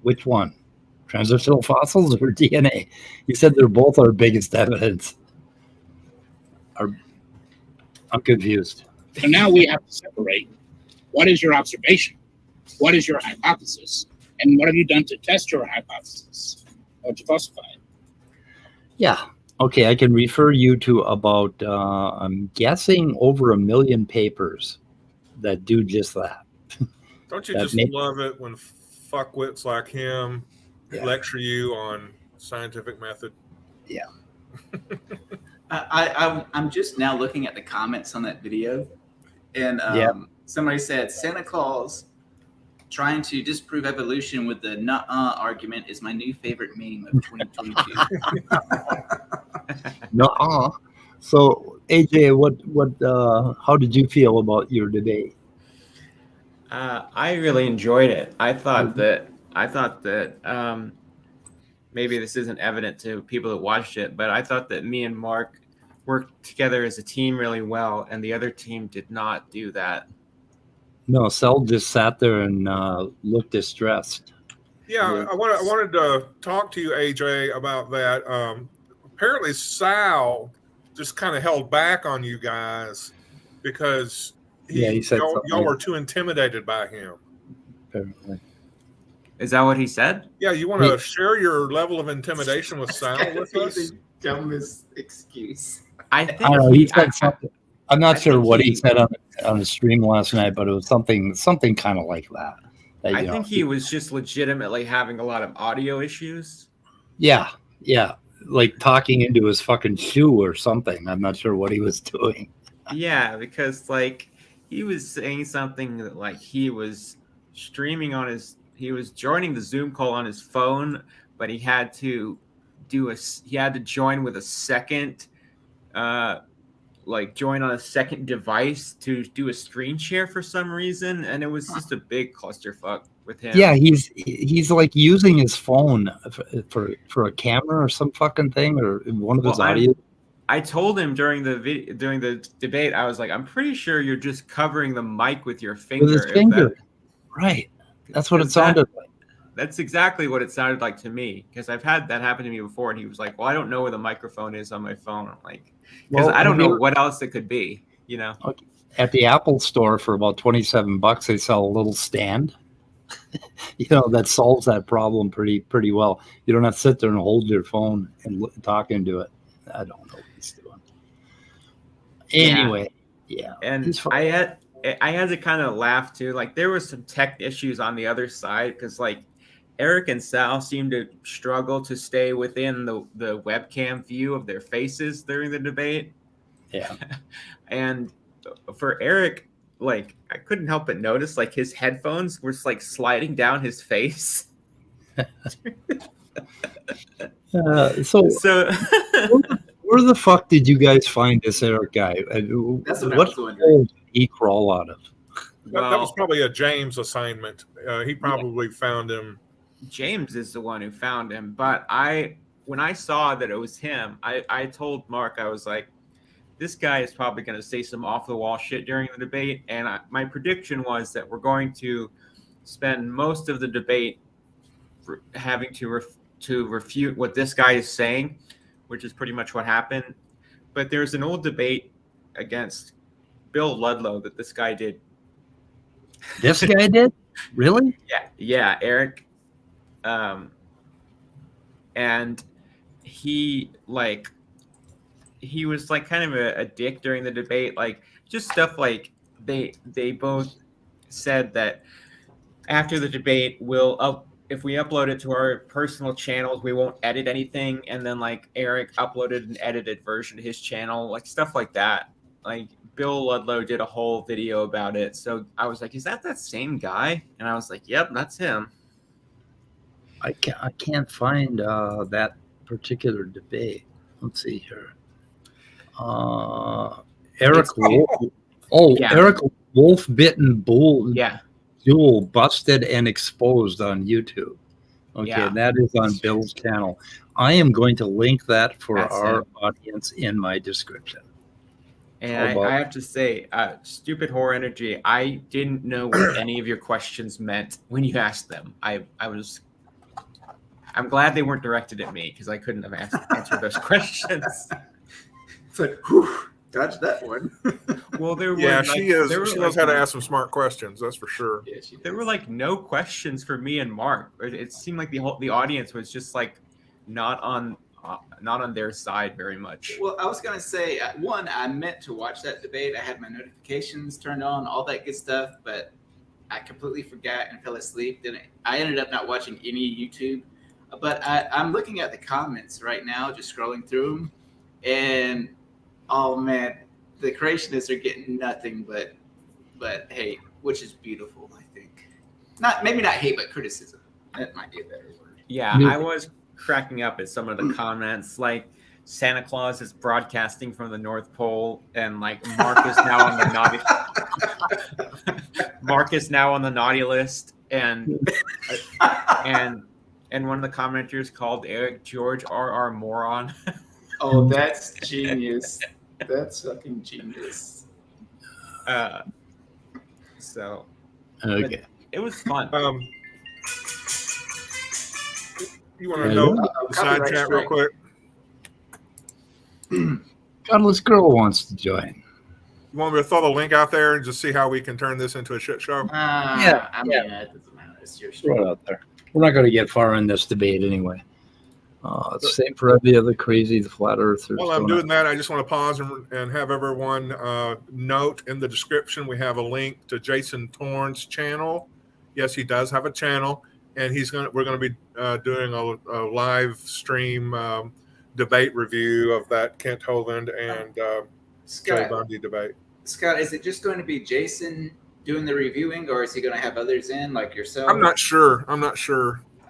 Which one? Transitional fossils or DNA? You said they're both our biggest evidence. I'm confused. So now we have to separate what is your observation, what is your hypothesis, and what have you done to test your hypothesis or to falsify it? Yeah. Okay, I can refer you to about, I'm guessing, over 1 million papers that do just that. Don't you just love it when fuckwits like him lecture you on scientific method? Yeah. I'm just now looking at the comments on that video, and somebody said Santa Claus trying to disprove evolution with the nuh-uh argument is my new favorite meme of 2022. Nuh-uh. So AJ, what how did you feel about your debate? I really enjoyed it. I thought that maybe this isn't evident to people that watched it, but I thought that me and Mark worked together as a team really well, and the other team did not do that. No, Sal just sat there and looked distressed. Yeah, I wanted to talk to you, AJ, about that. Apparently, Sal just kind of held back on you guys because he said y'all were too intimidated by him. Apparently. Is that what he said? Yeah, you want to share your level of intimidation with Sal with us? The dumbest excuse. I think I don't know, he said something. I'm not sure what he said on the stream last night, but it was something kind of like that. I think he was just legitimately having a lot of audio issues. Yeah, like talking into his fucking shoe or something. I'm not sure what he was doing. Yeah, because like he was saying something that like he was streaming on he was joining the Zoom call on his phone, but he had to join with a second join on a second device to do a screen share for some reason, and it was just a big clusterfuck with him. Yeah, he's like using his phone for a camera or some fucking thing, or one of his audio. I told him during the debate, I was like, I'm pretty sure you're just covering the mic with your finger. With his finger, right? That's what it sounded like. That's exactly what it sounded like to me, because I've had that happen to me before, and he was like, well, I don't know where the microphone is on my phone. I'm like, because I don't know what else it could be, you know. At the Apple store for about $27, they sell a little stand, that solves that problem pretty well. You don't have to sit there and hold your phone and talk into it. I don't know what he's doing. Anyway, yeah. And I had to kind of laugh too. Like there was some tech issues on the other side, because like Eric and Sal seemed to struggle to stay within the webcam view of their faces during the debate. Yeah. And for Eric, like I couldn't help but notice like his headphones were just like sliding down his face. So where the fuck did you guys find this Eric guy? That's what I was wondering. Hole did he crawl out of? That was probably a James assignment. He probably found him. James is the one who found him, but when I saw that it was him, I told Mark, I was like, this guy is probably going to say some off the wall shit during the debate, and my prediction was that we're going to spend most of the debate having to refute what this guy is saying, which is pretty much what happened. But there's an old debate against Bill Ludlow that this guy did. This guy did? Really? Yeah, Eric. And he was like kind of a dick during the debate, like just stuff like they both said that after the debate if we upload it to our personal channels, we won't edit anything. And then like Eric uploaded an edited version to his channel, like stuff like that. Like Bill Ludlow did a whole video about it. So I was like, is that same guy? And I was like, yep, that's him. I can't find that particular debate. Let's see here. Eric Wolf. Oh, yeah. Eric WolfBitn Bull. Yeah. Jewell busted and exposed on YouTube. Okay, Yeah. That is on Bill's channel. I am going to link that for our audience in my description. And I have to say, Stupid Horror Energy, I didn't know what any of your questions meant when you asked them. I'm glad they weren't directed at me, because I couldn't have answered those questions. It's like, whew, dodge that one. Well, she knows how to ask some smart questions. That's for sure. Yeah, there were like no questions for me and Mark. It seemed like the audience was just like not on their side very much. Well, I was gonna say, one, I meant to watch that debate. I had my notifications turned on, all that good stuff, but I completely forgot and fell asleep. Then I ended up not watching any YouTube. But I'm looking at the comments right now, just scrolling through them, and oh man, the creationists are getting nothing but hate, which is beautiful. I think maybe not hate, but criticism. That might be a better word. Yeah, I was cracking up at some of the comments, like Santa Claus is broadcasting from the North Pole, and like Mark is now on the naughty. Mark is now on the naughty list, and one of the commenters called Eric George R.R. Moron. Oh, that's genius. That's fucking genius. So Okay. it was fun. You want to know the side copyright chat real strike. quick? Godless Girl wants to join. You want me to throw the link out there and just see how we can turn this into a shit show? I mean, it doesn't matter. It's your Throw show. it out there. We're not going to get far in this debate anyway. Same for every other crazy flat earthers. While I'm doing that, I just want to pause and have everyone note in the description we have a link to Jason Thorne's channel. Yes, he does have a channel, and we're going to be doing a live stream debate review of that Kent Hovind and Jay Bundy debate. Scott, is it just going to be Jason doing the reviewing, or is he going to have others in, like yourself? I'm not sure. I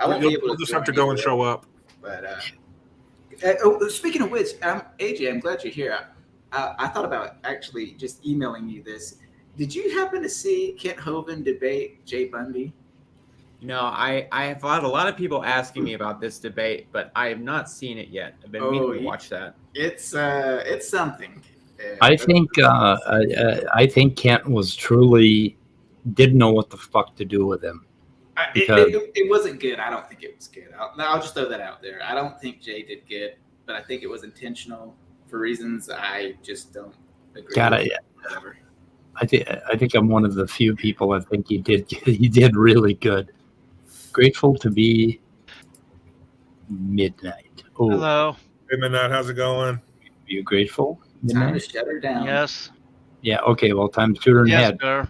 won't be able We'll just have to go and show up. But speaking of which, AJ, I'm glad you're here. I thought about actually just emailing you this. Did you happen to see Kent Hovind debate Jay Bundy? No, I have had a lot of people asking me about this debate, but I have not seen it yet. I've been meaning to watch that. It's something. I think Kent was truly didn't know what the fuck to do with him. It wasn't good. I don't think it was good. I'll just throw that out there. I don't think Jay did good, but I think it was intentional for reasons I just don't agree with. Whatever. I think I'm one of the few people I think he did really good. Grateful to be midnight. Oh, hello. Hey, Midnight, how's it going? Are you grateful? Time to Midnight? shut her down. Yes. Yeah. Okay. Well, time to shoot her in the Yes, head. sir.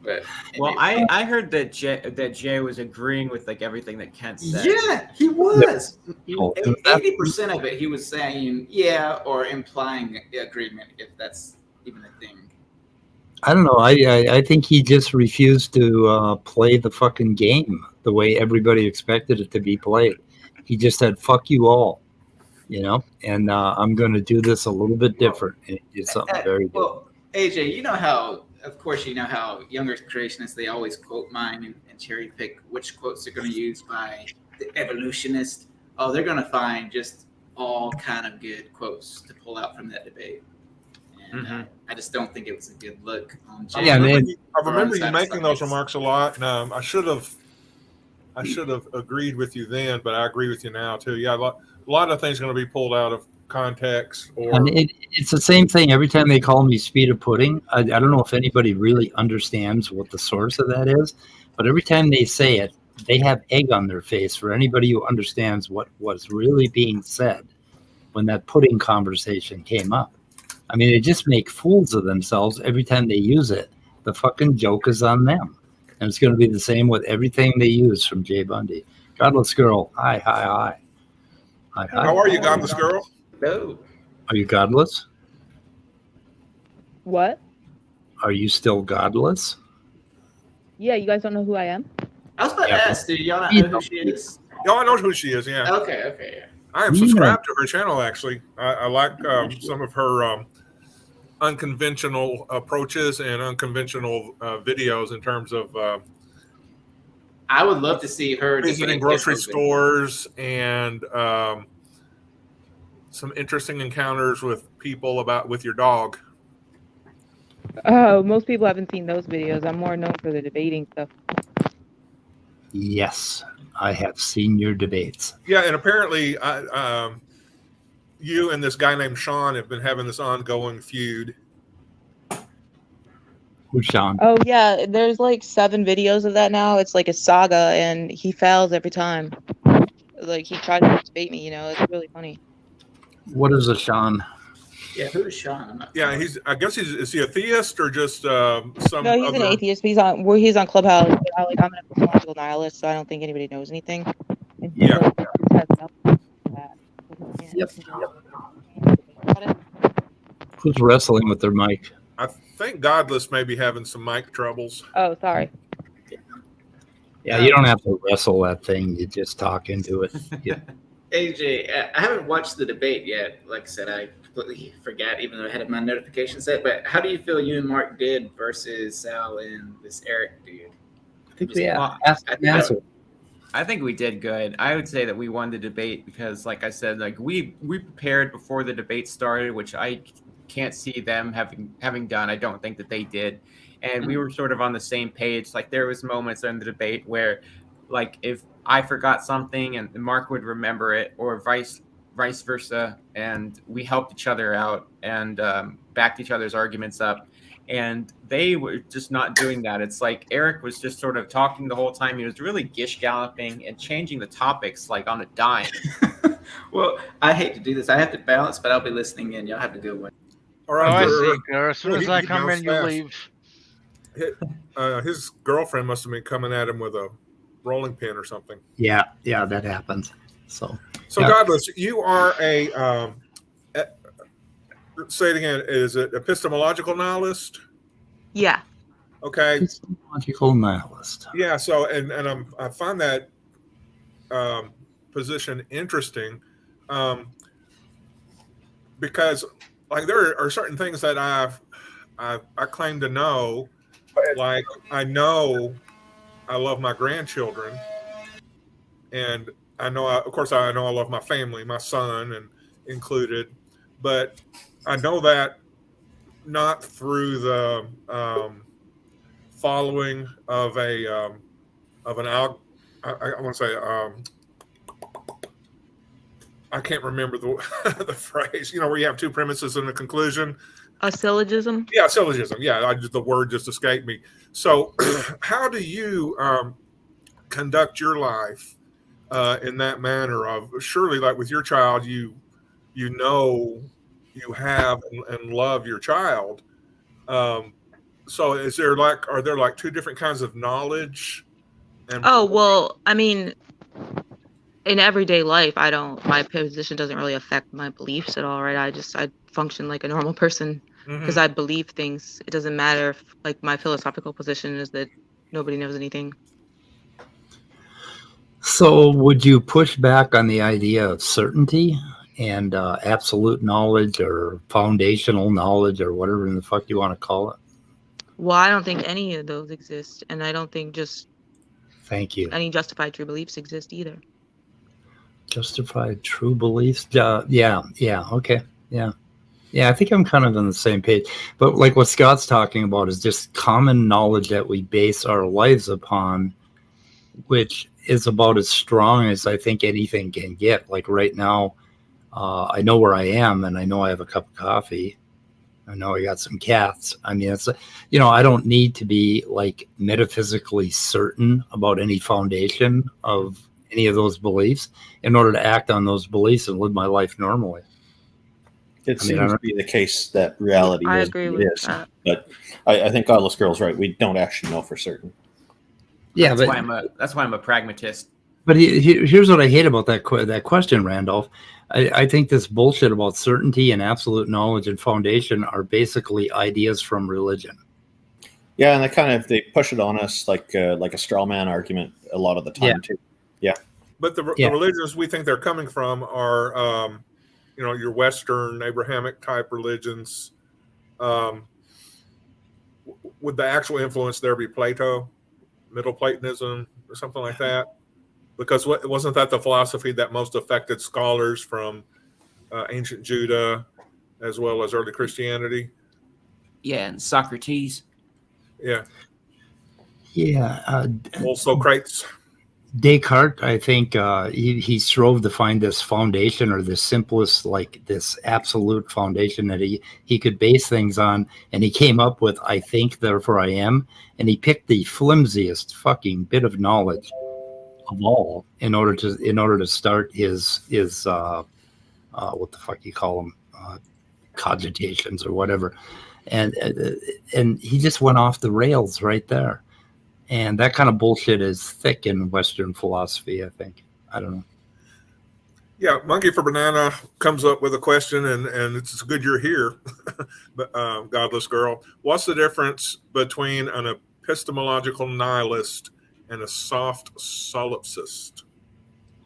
But Well, I heard that Jay was agreeing with like everything that Kent said. yeah, he was. Oh, 80% of it, he was saying yeah or implying agreement, if that's even a thing. I don't know. I think he just refused to play the fucking game the way everybody expected it to be played. He just said, fuck you all, and I'm going to do this a little bit different. And he did something very different. Well, AJ, of course, you know how younger creationists, they always quote mine and cherry pick which quotes they're going to use by the evolutionist. Oh, they're going to find just all kind of good quotes to pull out from that debate. And I just don't think it was a good look on Jay. Yeah, man. I remember you making those remarks a lot, and I should have agreed with you then, but I agree with you now too. Yeah, a lot of things are going to be pulled out of context. And it's the same thing every time they call me speed of pudding. I don't know if anybody really understands what the source of that is, but every time they say it, they have egg on their face for anybody who understands what was really being said when that pudding conversation came up. I mean, they just make fools of themselves every time they use it. The fucking joke is on them. And it's going to be the same with everything they use from Jay Bundy. Godless Girl, hi. How are you, Godless Girl? No. Are you godless? What? Are you still godless? Yeah, you guys don't know who I am? I was about to ask, do y'all not know who she is? Y'all know who she is, yeah. Okay, yeah. I am subscribed to her channel, actually. I like some of her unconventional approaches and unconventional videos in terms of I would love to see her visiting grocery stores and some interesting encounters with people with your dog. Oh, most people haven't seen those videos. I'm more known for the debating stuff. Yes, I have seen your debates. Yeah, and apparently you and this guy named Sean have been having this ongoing feud. Who's Sean? Oh, yeah, there's like 7 videos of that now. It's like a saga, and he fails every time. Like, he tries to debate me, it's really funny. What is a Sean? Yeah, who is Sean? Yeah, is he a theist or just some? No, he's an atheist. He's on Clubhouse. I'm an epistemological nihilist, so I don't think anybody knows anything. Yeah. Yep. Who's wrestling with their mic? I think Godless may be having some mic troubles. Oh, sorry. Yeah, you don't have to wrestle that thing. You just talk into it. Yeah. AJ, I haven't watched the debate yet. Like I said, I completely forgot, even though I had my notification set. But how do you feel you and Mark did versus Sal and this Eric dude? I think we asked. I think we did good. I would say that we won the debate because, like I said, like we prepared before the debate started, which I can't see them having done. I don't think that they did, and we were sort of on the same page. Like there was moments in the debate where, like if I forgot something and Mark would remember it, or vice versa, and we helped each other out and backed each other's arguments up. And they were just not doing that. It's like Eric was just sort of talking the whole time. He was really gish galloping and changing the topics like on a dime. Well, I hate to do this. I have to balance, but I'll be listening in. Y'all have a good one. All right. I see, Gur. As soon as I come in, you leave. His girlfriend must have been coming at him with a rolling pin or something. Yeah, that happens. So yeah. Godless, you are a say it again. Is it epistemological nihilist? Yeah. Okay. Epistemological nihilist. Yeah. So, and I find that position interesting because, like, there are certain things that I claim to know. Like, I know I love my grandchildren, and I know, of course, I know I love my family, my son, and included, but I know that not through the following of an I want to say I can't remember the phrase. You know, where you have two premises and a conclusion. A syllogism. Yeah, syllogism. Yeah, the word just escaped me. So, how do you conduct your life in that manner? Of surely, like with your child, you know. You have and love your child. So are there like two different kinds of knowledge? Well, I mean, in everyday life, my position doesn't really affect my beliefs at all, right? I function like a normal person because I believe things. It doesn't matter if, like, my philosophical position is that nobody knows anything. So would you push back on the idea of certainty and absolute knowledge or foundational knowledge or whatever in the fuck you want to call it? Well, I don't think any of those exist, and I don't think just thank you any justified true beliefs exist either. Justified true beliefs? Yeah. Okay. Yeah. I think I'm kind of on the same page. But like what Scott's talking about is just common knowledge that we base our lives upon, which is about as strong as I think anything can get. Like right now, I know where I am, and I know I have a cup of coffee. I know I got some cats. I mean, it's, you know, I don't need to be like metaphysically certain about any foundation of any of those beliefs in order to act on those beliefs and live my life normally. It seems to be the case that reality is what it is. But I think Godless Girl's right. We don't actually know for certain. Yeah, that's why I'm a pragmatist. But here's what I hate about that question, Randolph. I think this bullshit about certainty and absolute knowledge and foundation are basically ideas from religion. Yeah, and they push it on us like a straw man argument a lot of the time too. Yeah. But the religions we think they're coming from are, your Western Abrahamic type religions. Would the actual influence there be Plato, Middle Platonism, or something like that? Because wasn't that the philosophy that most affected scholars from ancient Judah as well as early Christianity? Yeah, and Socrates. Yeah. Yeah. Old Socrates. Descartes, I think he strove to find this foundation, or the simplest, like this absolute foundation that he could base things on, and he came up with "I think, therefore I am," and he picked the flimsiest fucking bit of knowledge of all in order to start his what the fuck you call them, cogitations or whatever, and he just went off the rails right there. And that kind of bullshit is thick in Western philosophy, I think. I don't know. Yeah, Monkey for Banana comes up with a question, and it's good you're here, but Godless Girl. What's the difference between an epistemological nihilist and a soft solipsist?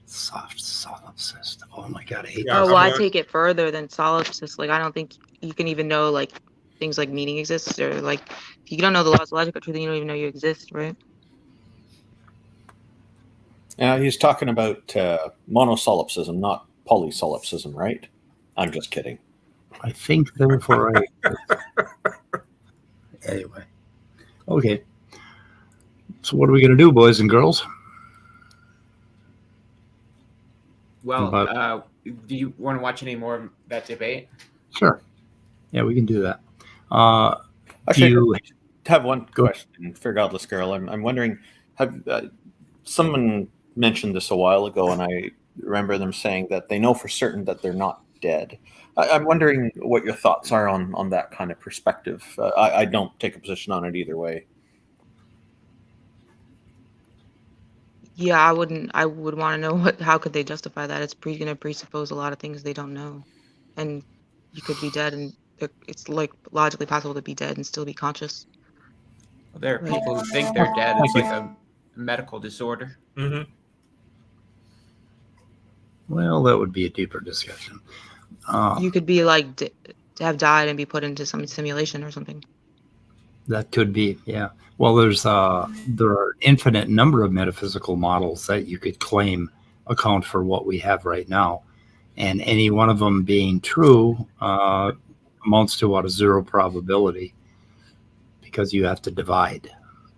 Soft solipsist. Oh my God, I hate that. Oh, well, I take it further than solipsist. Like, I don't think you can even know, like, things like meaning exists, or like if you don't know the laws of logic or truth, then you don't even know you exist, right? Now he's talking about monosolipsism, not polysolipsism, right? I'm just kidding. I think therefore anyway. Okay. So what are we going to do, boys and girls? Well, do you want to watch any more of that debate? Sure. Yeah, we can do that. Actually, I have one question for Godless Girl. I'm wondering, have someone mentioned this a while ago, and I remember them saying that they know for certain that they're not dead. I'm wondering what your thoughts are on that kind of perspective. I don't take a position on it either way. Yeah, I would want to know how could they justify that? It's going to presuppose a lot of things they don't know. And you could be dead, and it's like logically possible to be dead and still be conscious. Well, there are people who think they're dead. It's like a medical disorder. Mm-hmm. Well, that would be a deeper discussion. You could be like have died and be put into some simulation or something. That could be, yeah. Well, there are infinite number of metaphysical models that you could claim account for what we have right now, and any one of them being true amounts to a zero probability, because you have to divide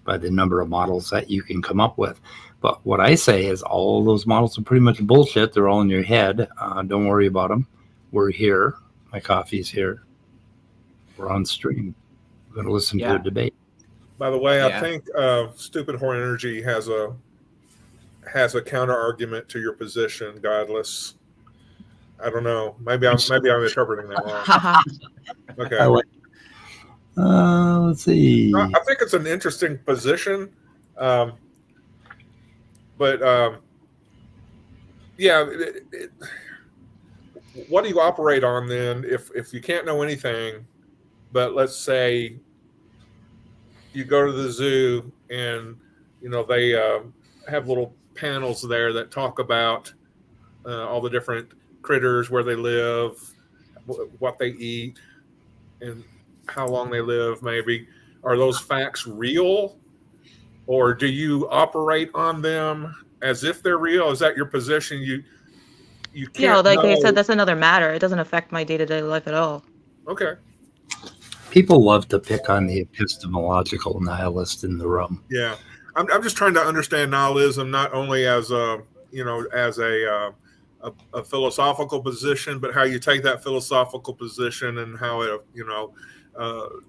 by the number of models that you can come up with. But what I say is all those models are pretty much bullshit. They're all in your head. Don't worry about them. We're here. My coffee's here. We're on stream. We're going to listen to a debate. By the way, I think Stupid Horn Energy has a counter argument to your position, Godless. I don't know. Maybe I'm interpreting that wrong. Okay. Let's see. I think it's an interesting position, but yeah. What do you operate on then if you can't know anything? But let's say you go to the zoo and they have little panels there that talk about all the different critters, where they live, what they eat, and how long they live. Maybe are those facts real, or do you operate on them as if they're real? Is that your position? You can't. Yeah, like I said, that's another matter. It doesn't affect my day-to-day life at all. Okay. People love to pick on the epistemological nihilist in the room. Yeah, I'm just trying to understand nihilism not only as a philosophical position, but how you take that philosophical position and how it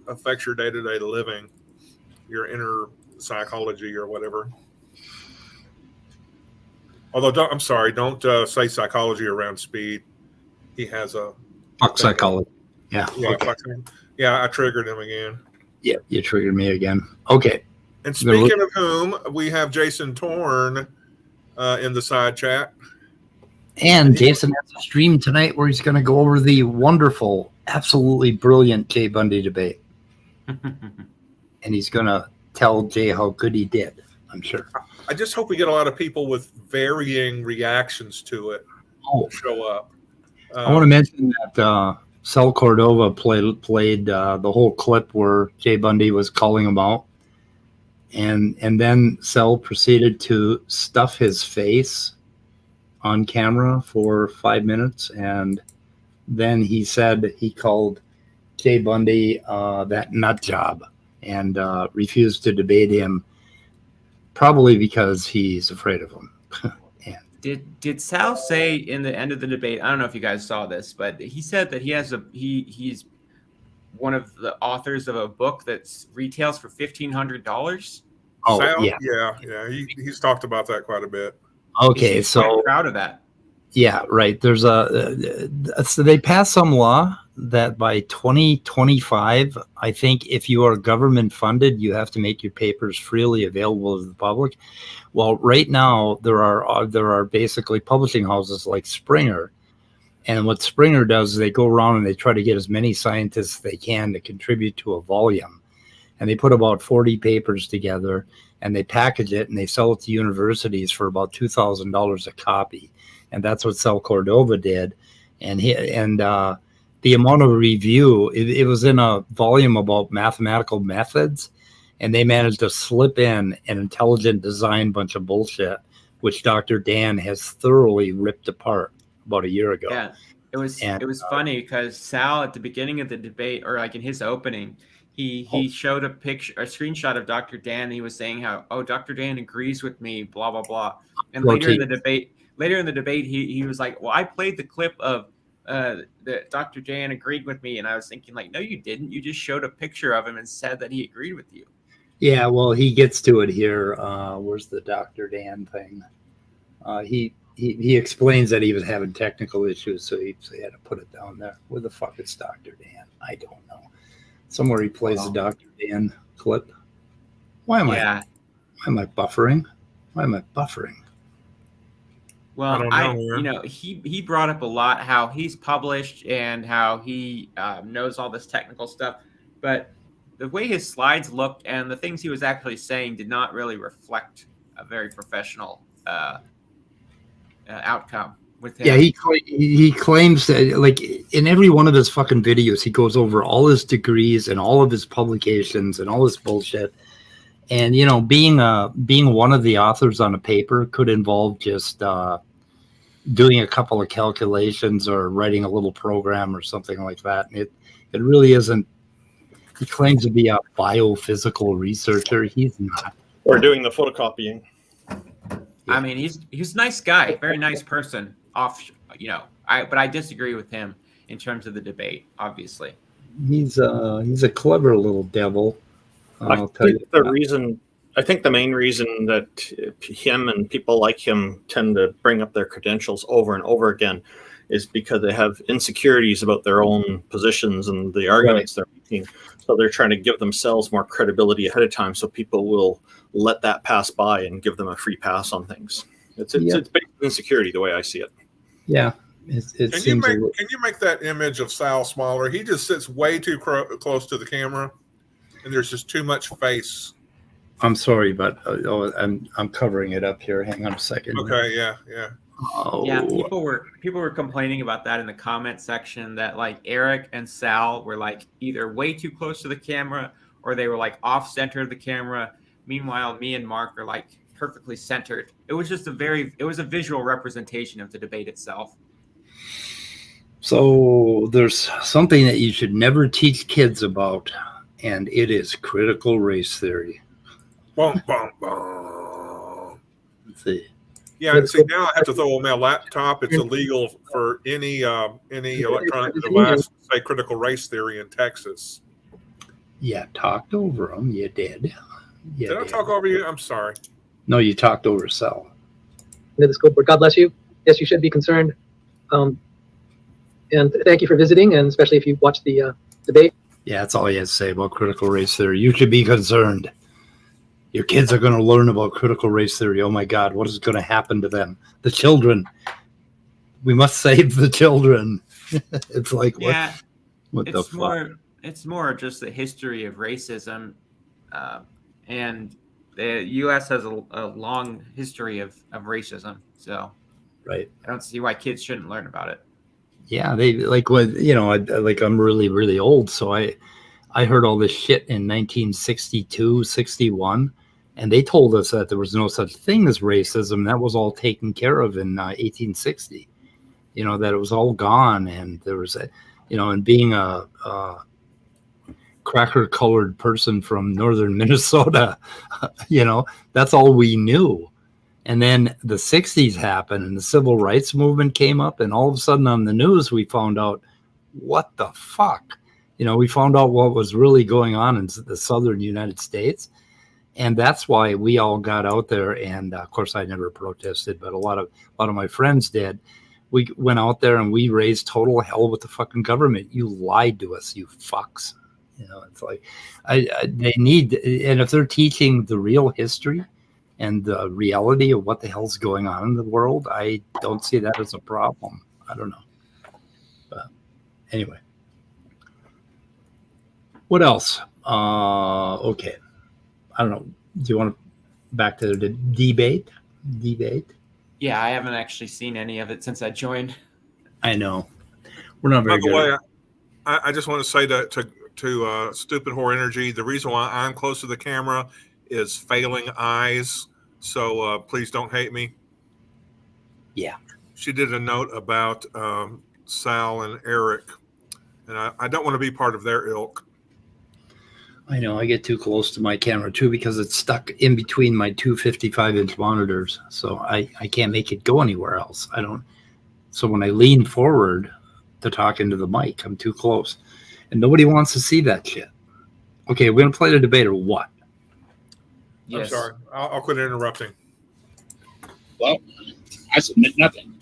affects your day-to-day living, your inner psychology or whatever. Although, don't say psychology around Speed. He has a psychology. Yeah. Okay. Yeah, I triggered him again. Yeah, you triggered me again. Okay. And speaking of whom, we have Jason Thorne in the side chat. And Jason has a stream tonight where he's going to go over the wonderful, absolutely brilliant Jay Bundy debate. And he's going to tell Jay how good he did, I'm sure. I just hope we get a lot of people with varying reactions to it show up. I want to mention that Sal Cordova played the whole clip where Jay Bundy was calling him out. And then Sal proceeded to stuff his face on camera for 5 minutes. And then he said he called Jay Bundy that nut job and refused to debate him, probably because he's afraid of him. Did Sal say in the end of the debate? I don't know if you guys saw this, but he said that he's one of the authors of a book that retails for $1,500. Oh, Sal? Yeah. He's talked about that quite a bit. Okay, He's so quite proud of that. Yeah, right. There's so they passed some law that by 2025, I think if you are government funded, you have to make your papers freely available to the public. Well, right now there are basically publishing houses like Springer, and what Springer does is they go around and they try to get as many scientists as they can to contribute to a volume, and they put about 40 papers together and they package it and they sell it to universities for about $2,000 a copy. And that's what Sal Cordova did. And the amount of review, it was in a volume about mathematical methods, and they managed to slip in an intelligent design bunch of bullshit which Dr. Dan has thoroughly ripped apart about a year ago. Yeah, it was funny because Sal at the beginning of the debate, or like in his opening, he showed a screenshot of Dr. Dan. And he was saying how, oh, Dr. Dan agrees with me, blah blah blah. And later in the debate, he was like, well, I played the clip of that Dr. Dan agreed with me, and I was thinking like, no, you didn't. You just showed a picture of him and said that he agreed with you. Yeah, well, he gets to it here. Where's the Dr. Dan thing? He explains that he was having technical issues, so he had to put it down there. Where the fuck is Dr. Dan? I don't know. Somewhere he plays the Dr. Dan clip. Why am I buffering? Why am I buffering? Well, he brought up a lot how he's published and how he knows all this technical stuff, but the way his slides looked and the things he was actually saying did not really reflect a very professional outcome with him. Yeah, he claims that, like, in every one of his fucking videos, he goes over all his degrees and all of his publications and all this bullshit. And, you know, being one of the authors on a paper could involve just doing a couple of calculations or writing a little program or something like that. It really isn't. He claims to be a biophysical researcher. He's not. Or doing the photocopying. I mean, he's a nice guy, very nice person. But I disagree with him in terms of the debate. Obviously, he's a clever little devil. I think the main reason that him and people like him tend to bring up their credentials over and over again is because they have insecurities about their own positions and the arguments they're making. So they're trying to give themselves more credibility ahead of time, so people will let that pass by and give them a free pass on things. It's based on insecurity, the way I see it. Yeah. Can you make that image of Sal smaller? He just sits way too close to the camera, and there's just too much face. I'm sorry, but I'm covering it up here. Hang on a second. Okay, yeah. Oh. Yeah, people were complaining about that in the comment section, that like Eric and Sal were like either way too close to the camera or they were like off center of the camera. Meanwhile, me and Mark are like perfectly centered. It was just it was a visual representation of the debate itself. So there's something that you should never teach kids about, and it is critical race theory. Bum, bum, bum. Let's see. Yeah, and see, now I have to throw on my laptop. It's illegal for any electronic device to say critical race theory in Texas. Yeah, talked over them. You did. Did I talk over you? I'm sorry. No, you talked over Sal. The school board. God bless you. Yes, you should be concerned. And thank you for visiting, and especially if you watched the debate. Yeah, that's all he has to say about critical race theory. You should be concerned. Your kids are going to learn about critical race theory. Oh my God, what is going to happen to them? The children. We must save the children. It's like, yeah, what the fuck? It's more just the history of racism. And the U.S. has a long history of racism. So right. I don't see why kids shouldn't learn about it. Yeah, they like when, you know, I'm really, really old. So I heard all this shit in 1962, 61. And they told us that there was no such thing as racism. That was all taken care of in 1860. You know, that it was all gone. And there was and being a cracker-colored person from northern Minnesota, that's all we knew. And then the 60s happened and the civil rights movement came up. And all of a sudden on the news, we found out, what the fuck? We found out what was really going on in the southern United States. And that's why we all got out there. And of course, I never protested, but a lot of my friends did. We went out there and we raised total hell with the fucking government. You lied to us, you fucks. It's like they need, and if they're teaching the real history and the reality of what the hell's going on in the world, I don't see that as a problem. I don't know. But anyway. What else? Okay. I don't know. Do you want to back to the debate? Yeah, I haven't actually seen any of it since I joined. I know. We're not very good. By the way, I just want to say to Stupid Whore Energy, the reason why I'm close to the camera is failing eyes. So please don't hate me. Yeah. She did a note about Sal and Eric, and I don't want to be part of their ilk. I know I get too close to my camera too because it's stuck in between my two 55-inch monitors, so I can't make it go anywhere else. I don't. So when I lean forward to talk into the mic, I'm too close, and nobody wants to see that shit. Okay, we're gonna play the debate or what? Yes. I'm sorry. I'll quit interrupting. Well, I submit nothing.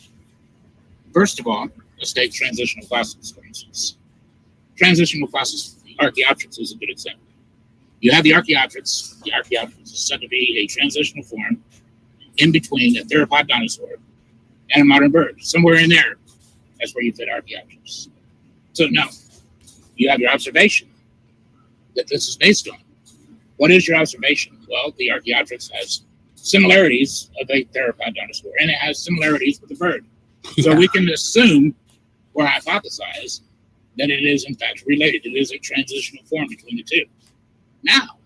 First of all, let's take transitional fossils, for instance. Transitional fossils, Archaeopteryx is a good example. You have the Archaeopteryx. The Archaeopteryx is said to be a transitional form in between a theropod dinosaur and a modern bird. Somewhere in there, that's where you fit Archaeopteryx. So now, you have your observation that this is based on. What is your observation? Well, the Archaeopteryx has similarities of a theropod dinosaur, and it has similarities with the bird. Yeah. So we can assume or hypothesize that it is in fact related. It is a transitional form between the two. Now,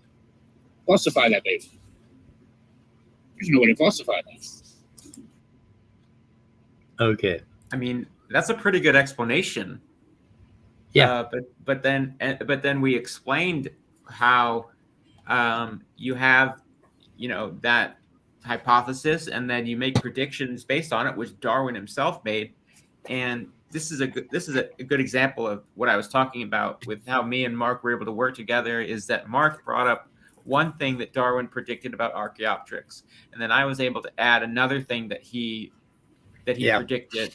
falsify that baby. There's no way to falsify that. Okay. I mean, that's a pretty good explanation. Yeah. But then we explained how you have, that hypothesis, and then you make predictions based on it, which Darwin himself made. And this is a good example of what I was talking about with how me and Mark were able to work together, is that Mark brought up one thing that Darwin predicted about Archaeopteryx, and then I was able to add another thing that he predicted,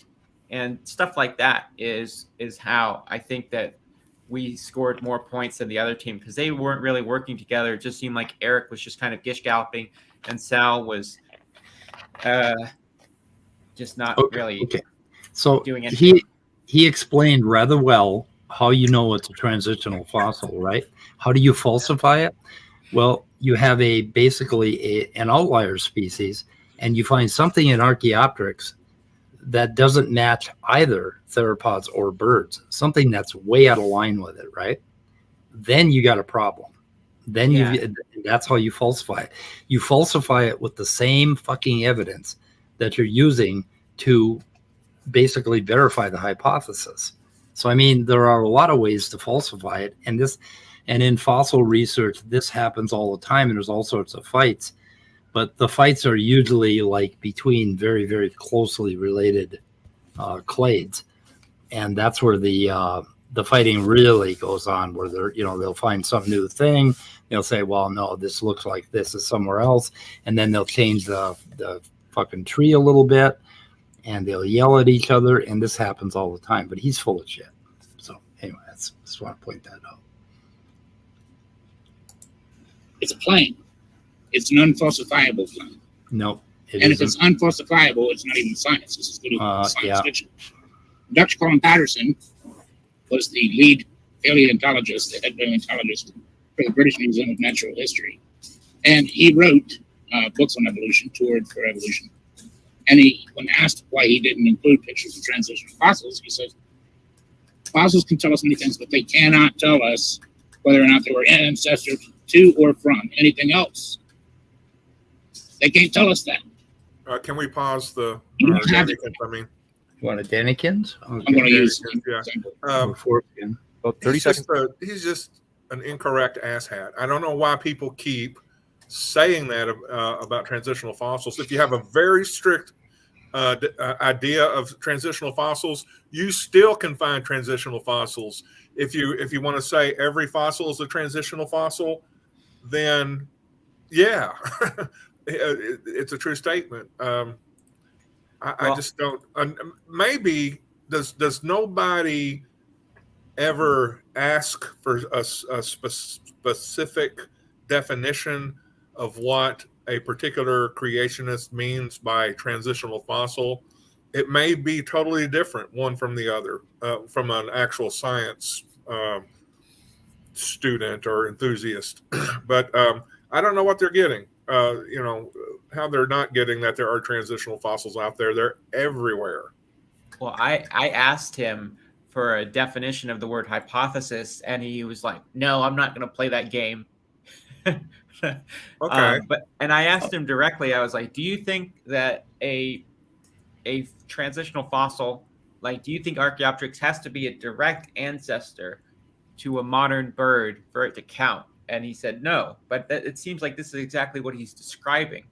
and stuff like that is how I think that we scored more points than the other team, because they weren't really working together. It just seemed like Eric was just kind of gish galloping, and Sal was just not really. Okay. So doing anything. He explained rather well how you know it's a transitional fossil, right? How do you falsify it? Well, you have basically an outlier species, and you find something in Archaeopteryx that doesn't match either theropods or birds, something that's way out of line with it, right? Then you got a problem. Then that's how you falsify it. You falsify it with the same fucking evidence that you're using to basically verify the hypothesis. So, I mean, there are a lot of ways to falsify it. And in fossil research, this happens all the time, and there's all sorts of fights. But the fights are usually like between very, very closely related clades. And that's where the fighting really goes on, where they'll find some new thing. They'll say, well, no, this looks like this is somewhere else. And then they'll change the fucking tree a little bit, and they'll yell at each other. And this happens all the time, but he's full of shit. So anyway, I just want to point that out. It's a plane. It's an unfalsifiable plane. No. If it's unfalsifiable, it's not even science. It's as good as science fiction. Dr. Colin Patterson was the lead paleontologist, the head paleontologist for the British Museum of Natural History. And he wrote books on evolution, toured for evolution. And when asked why he didn't include pictures of transitional fossils, he said, fossils can tell us many things, but they cannot tell us whether or not they were ancestors to or from anything else. They can't tell us that. Can we pause the You want a Dannekins? I'm going to use about 30 seconds. He's just an incorrect asshat. I don't know why people keep saying that about transitional fossils. If you have a very strict idea of transitional fossils, you still can find transitional fossils. If you want to say every fossil is a transitional fossil, then yeah, it's a true statement. I just don't. Maybe does nobody ever ask for a specific definition of what a particular creationist means by transitional fossil? It may be totally different one from the other, from an actual science student or enthusiast. But I don't know what they're getting. How they're not getting that there are transitional fossils out there. They're everywhere. Well, I asked him for a definition of the word hypothesis, and he was like, no, I'm not going to play that game. Okay. And I asked him directly, I was like, do you think that a a transitional fossil, like, do you think Archaeopteryx has to be a direct ancestor to a modern bird for it to count? And he said no, but it seems like this is exactly what he's describing.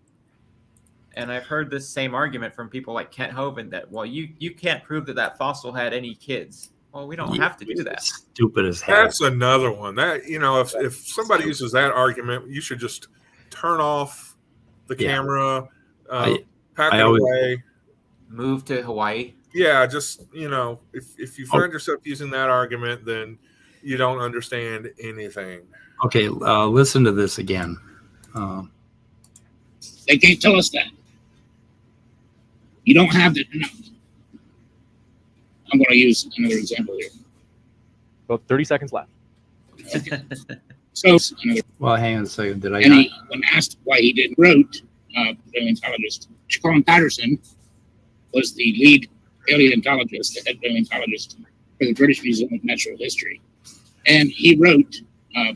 And I've heard this same argument from people like Kent Hovind that, well, you can't prove that fossil had any kids. Well, we don't have to do that. Stupid as hell. That's another one. That, if somebody uses that argument, you should just turn off the camera, pack it away, move to Hawaii. Yeah, just if you find yourself using that argument, then you don't understand anything. Okay, listen to this again. They can't tell us that. You don't have the. No. I'm going to use another example here. About 30 seconds left. Okay. So, well, hang on a second. Did I? And when asked why he didn't wrote, paleontologist Patterson was the lead paleontologist, the head paleontologist for the British Museum of Natural History, and he wrote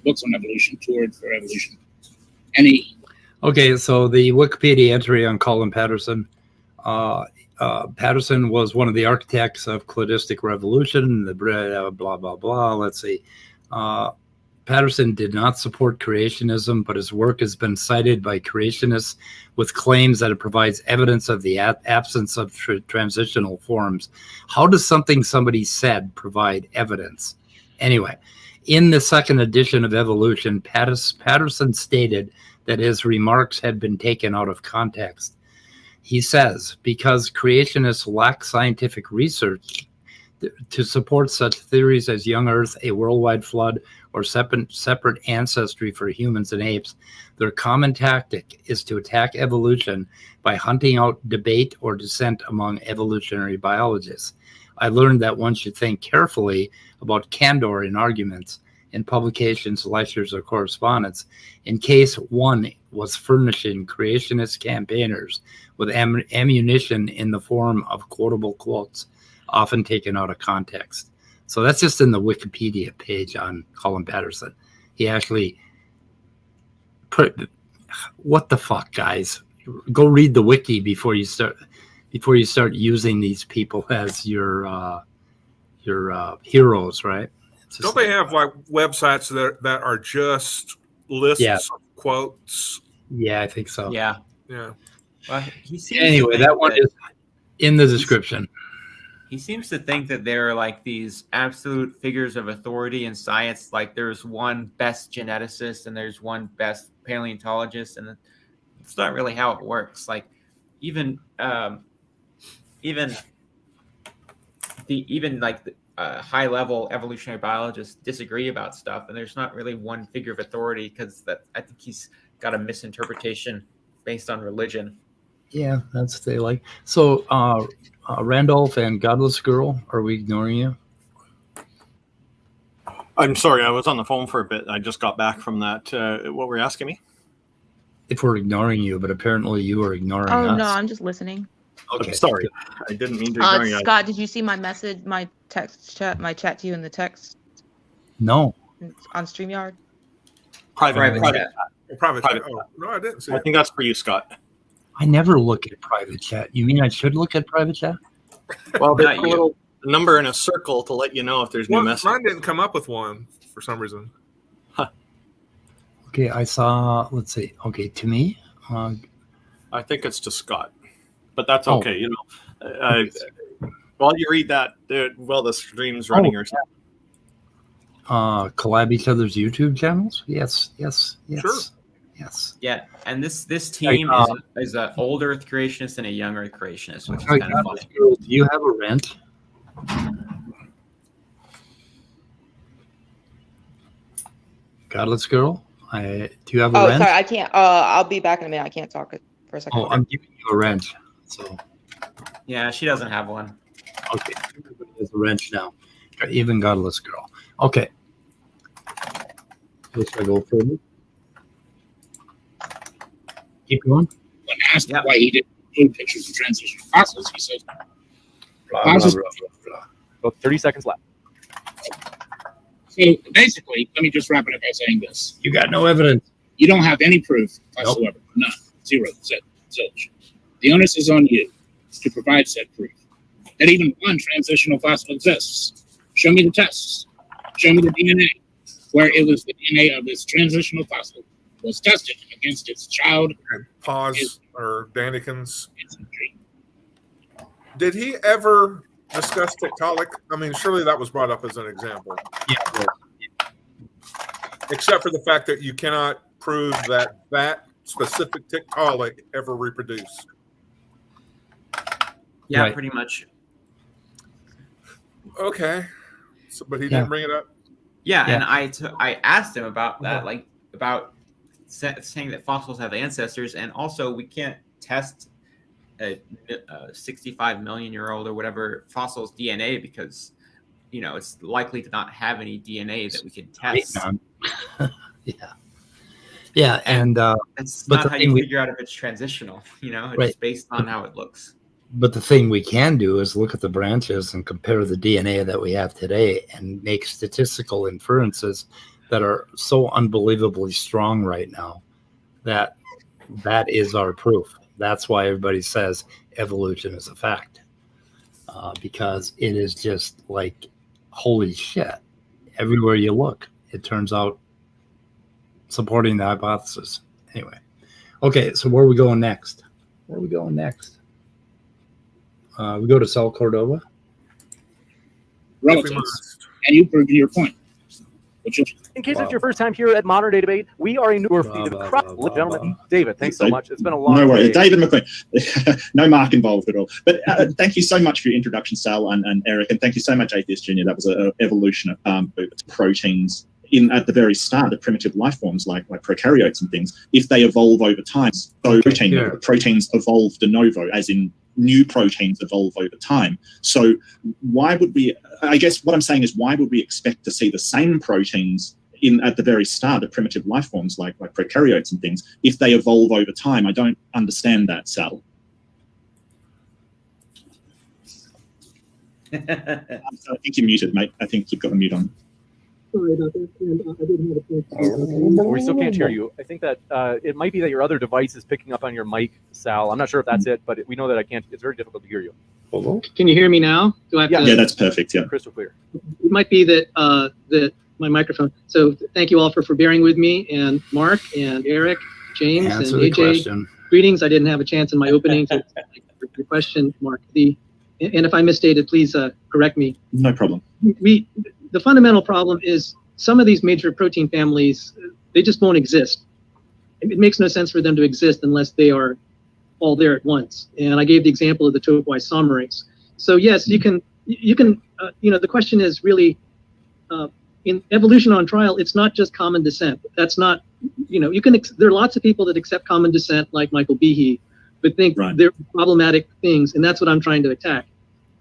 books on evolution, toured for evolution, and he. Okay, so the Wikipedia entry on Colin Patterson. Patterson was one of the architects of cladistic revolution, the blah, blah, blah. Let's see. Patterson did not support creationism, but his work has been cited by creationists with claims that it provides evidence of the absence of transitional forms. How does something somebody said provide evidence? Anyway, in the second edition of Evolution, Patterson stated that his remarks had been taken out of context. He says, because creationists lack scientific research to support such theories as young Earth, a worldwide flood, or separate ancestry for humans and apes, their common tactic is to attack evolution by hunting out debate or dissent among evolutionary biologists. I learned that one should think carefully about candor in arguments, in publications, lectures, or correspondence, in case one was furnishing creationist campaigners with ammunition in the form of quotable quotes, often taken out of context. So that's just in the Wikipedia page on Colin Patterson. He actually put, what the fuck, guys? Go read the wiki before you start using these people as your heroes, right? Don't they have like websites that are just lists of quotes? Yeah, I think so. Yeah. Yeah. Well, anyway, that one is in the description. He seems to think that there are like these absolute figures of authority in science. Like there's one best geneticist and there's one best paleontologist, and it's not really how it works. Like even high level evolutionary biologists disagree about stuff, and there's not really one figure of authority because I think he's got a misinterpretation based on religion. Yeah, that's what they like. So Randolph and Godless Girl, are we ignoring you? I'm sorry, I was on the phone for a bit. I just got back from that. What were you asking me? If we're ignoring you, but apparently you are ignoring us. Oh, no, I'm just listening. Okay, sorry. I didn't mean to ignore you. Scott, did you see my message, my chat to you in the text? No. On StreamYard? Private chat. Private chat. Oh, no, I didn't see I it. think that's for you, Scott. I never look at private chat. You mean I should look at private chat? Well, there's a little number in a circle to let you know if there's new messages. Mine didn't come up with one for some reason. Huh. Okay, I saw, let's see. Okay, to me? I think it's to Scott. But that's okay, you know. While you read that, the stream's running or something. Collab each other's YouTube channels? Yes. Sure. Yes. Yeah, and this team is an old Earth creationist and a young Earth creationist, which is kind of funny. Do you have a rent? Godless Girl? Do you have a rent? Sorry, I can't. I'll be back in a minute. I can't talk for a second. Oh, I'm giving you a wrench. So. Yeah, she doesn't have one. Okay, everybody has a wrench now. Even Godless Girl. Okay. Let's go further. Keep going. When asked why he didn't include pictures of transitional fossils, he said, About 30 seconds left. So basically, let me just wrap it up by saying this. You got no evidence. You don't have any proof whatsoever. None. Zero. Zilch. The onus is on you. to provide said proof that even one transitional fossil exists. Show me the tests. Show me the DNA, where it was the DNA of this transitional fossil was tested against its child. Pause, or Danikins. Did he ever discuss Tiktaalik? I mean, surely that was brought up as an example. Yeah. Except for the fact that you cannot prove that that specific Tiktaalik ever reproduced. Yeah, Right. pretty much. Okay. So, but he didn't bring it up? Yeah, and I asked him about that, like about saying that fossils have ancestors, and also we can't test a 65 million year old or whatever fossil's DNA because, you know, it's likely to not have any DNA that we can test. Yeah, and that's but not the how thing you we- figure out if it's transitional. You know, it's Right. based on how it looks. But the thing we can do is look at the branches and compare the DNA that we have today and make statistical inferences that are so unbelievably strong right now that that is our proof. That's why everybody says evolution is a fact, because it is just like, holy shit. Everywhere you look, it turns out supporting the hypothesis. Anyway. Okay, so where are we going next? We go to Sal Cordova. Relatives. And you proved your point. In case it's your first time here at Modern Day Debate, we are a new gentlemen. David, thanks so much. It's been a long No worries. day. David McQueen. No Mark involved at all. But thank you so much for your introduction, Sal and Eric. And thank you so much, Atheist Junior. That was an evolution of proteins at the very start, the primitive life forms like prokaryotes and things. If they evolve over time, so proteins evolve de novo, as in new proteins evolve over time. So why would we, I guess what I'm saying is, why would we expect to see the same proteins at the very start of primitive life forms like prokaryotes and things if they evolve over time? I don't understand that, Sal. I think you're muted, mate. I think you've got a mute on. Sorry about that, and I didn't have a chance. We still can't hear you. I think that it might be that your other device is picking up on your mic, Sal. I'm not sure if that's it, but we know that I can't. It's very difficult to hear you. Can you hear me now? Do I have to? Yeah, that's perfect. Yeah, crystal clear. It might be that that my microphone. So thank you all for bearing with me, and Mark and Eric, James Answer and the AJ. question. Greetings. I didn't have a chance in my opening to your question, Mark. And if I misstated, please correct me. No problem. The fundamental problem is some of these major protein families, they just won't exist. It makes no sense for them to exist unless they are all there at once. And I gave the example of the topoisomerase. So yes, you can, the question is really, in evolution on trial, it's not just common descent. That's not, there are lots of people that accept common descent, like Michael Behe, but think they're problematic things, and that's what I'm trying to attack.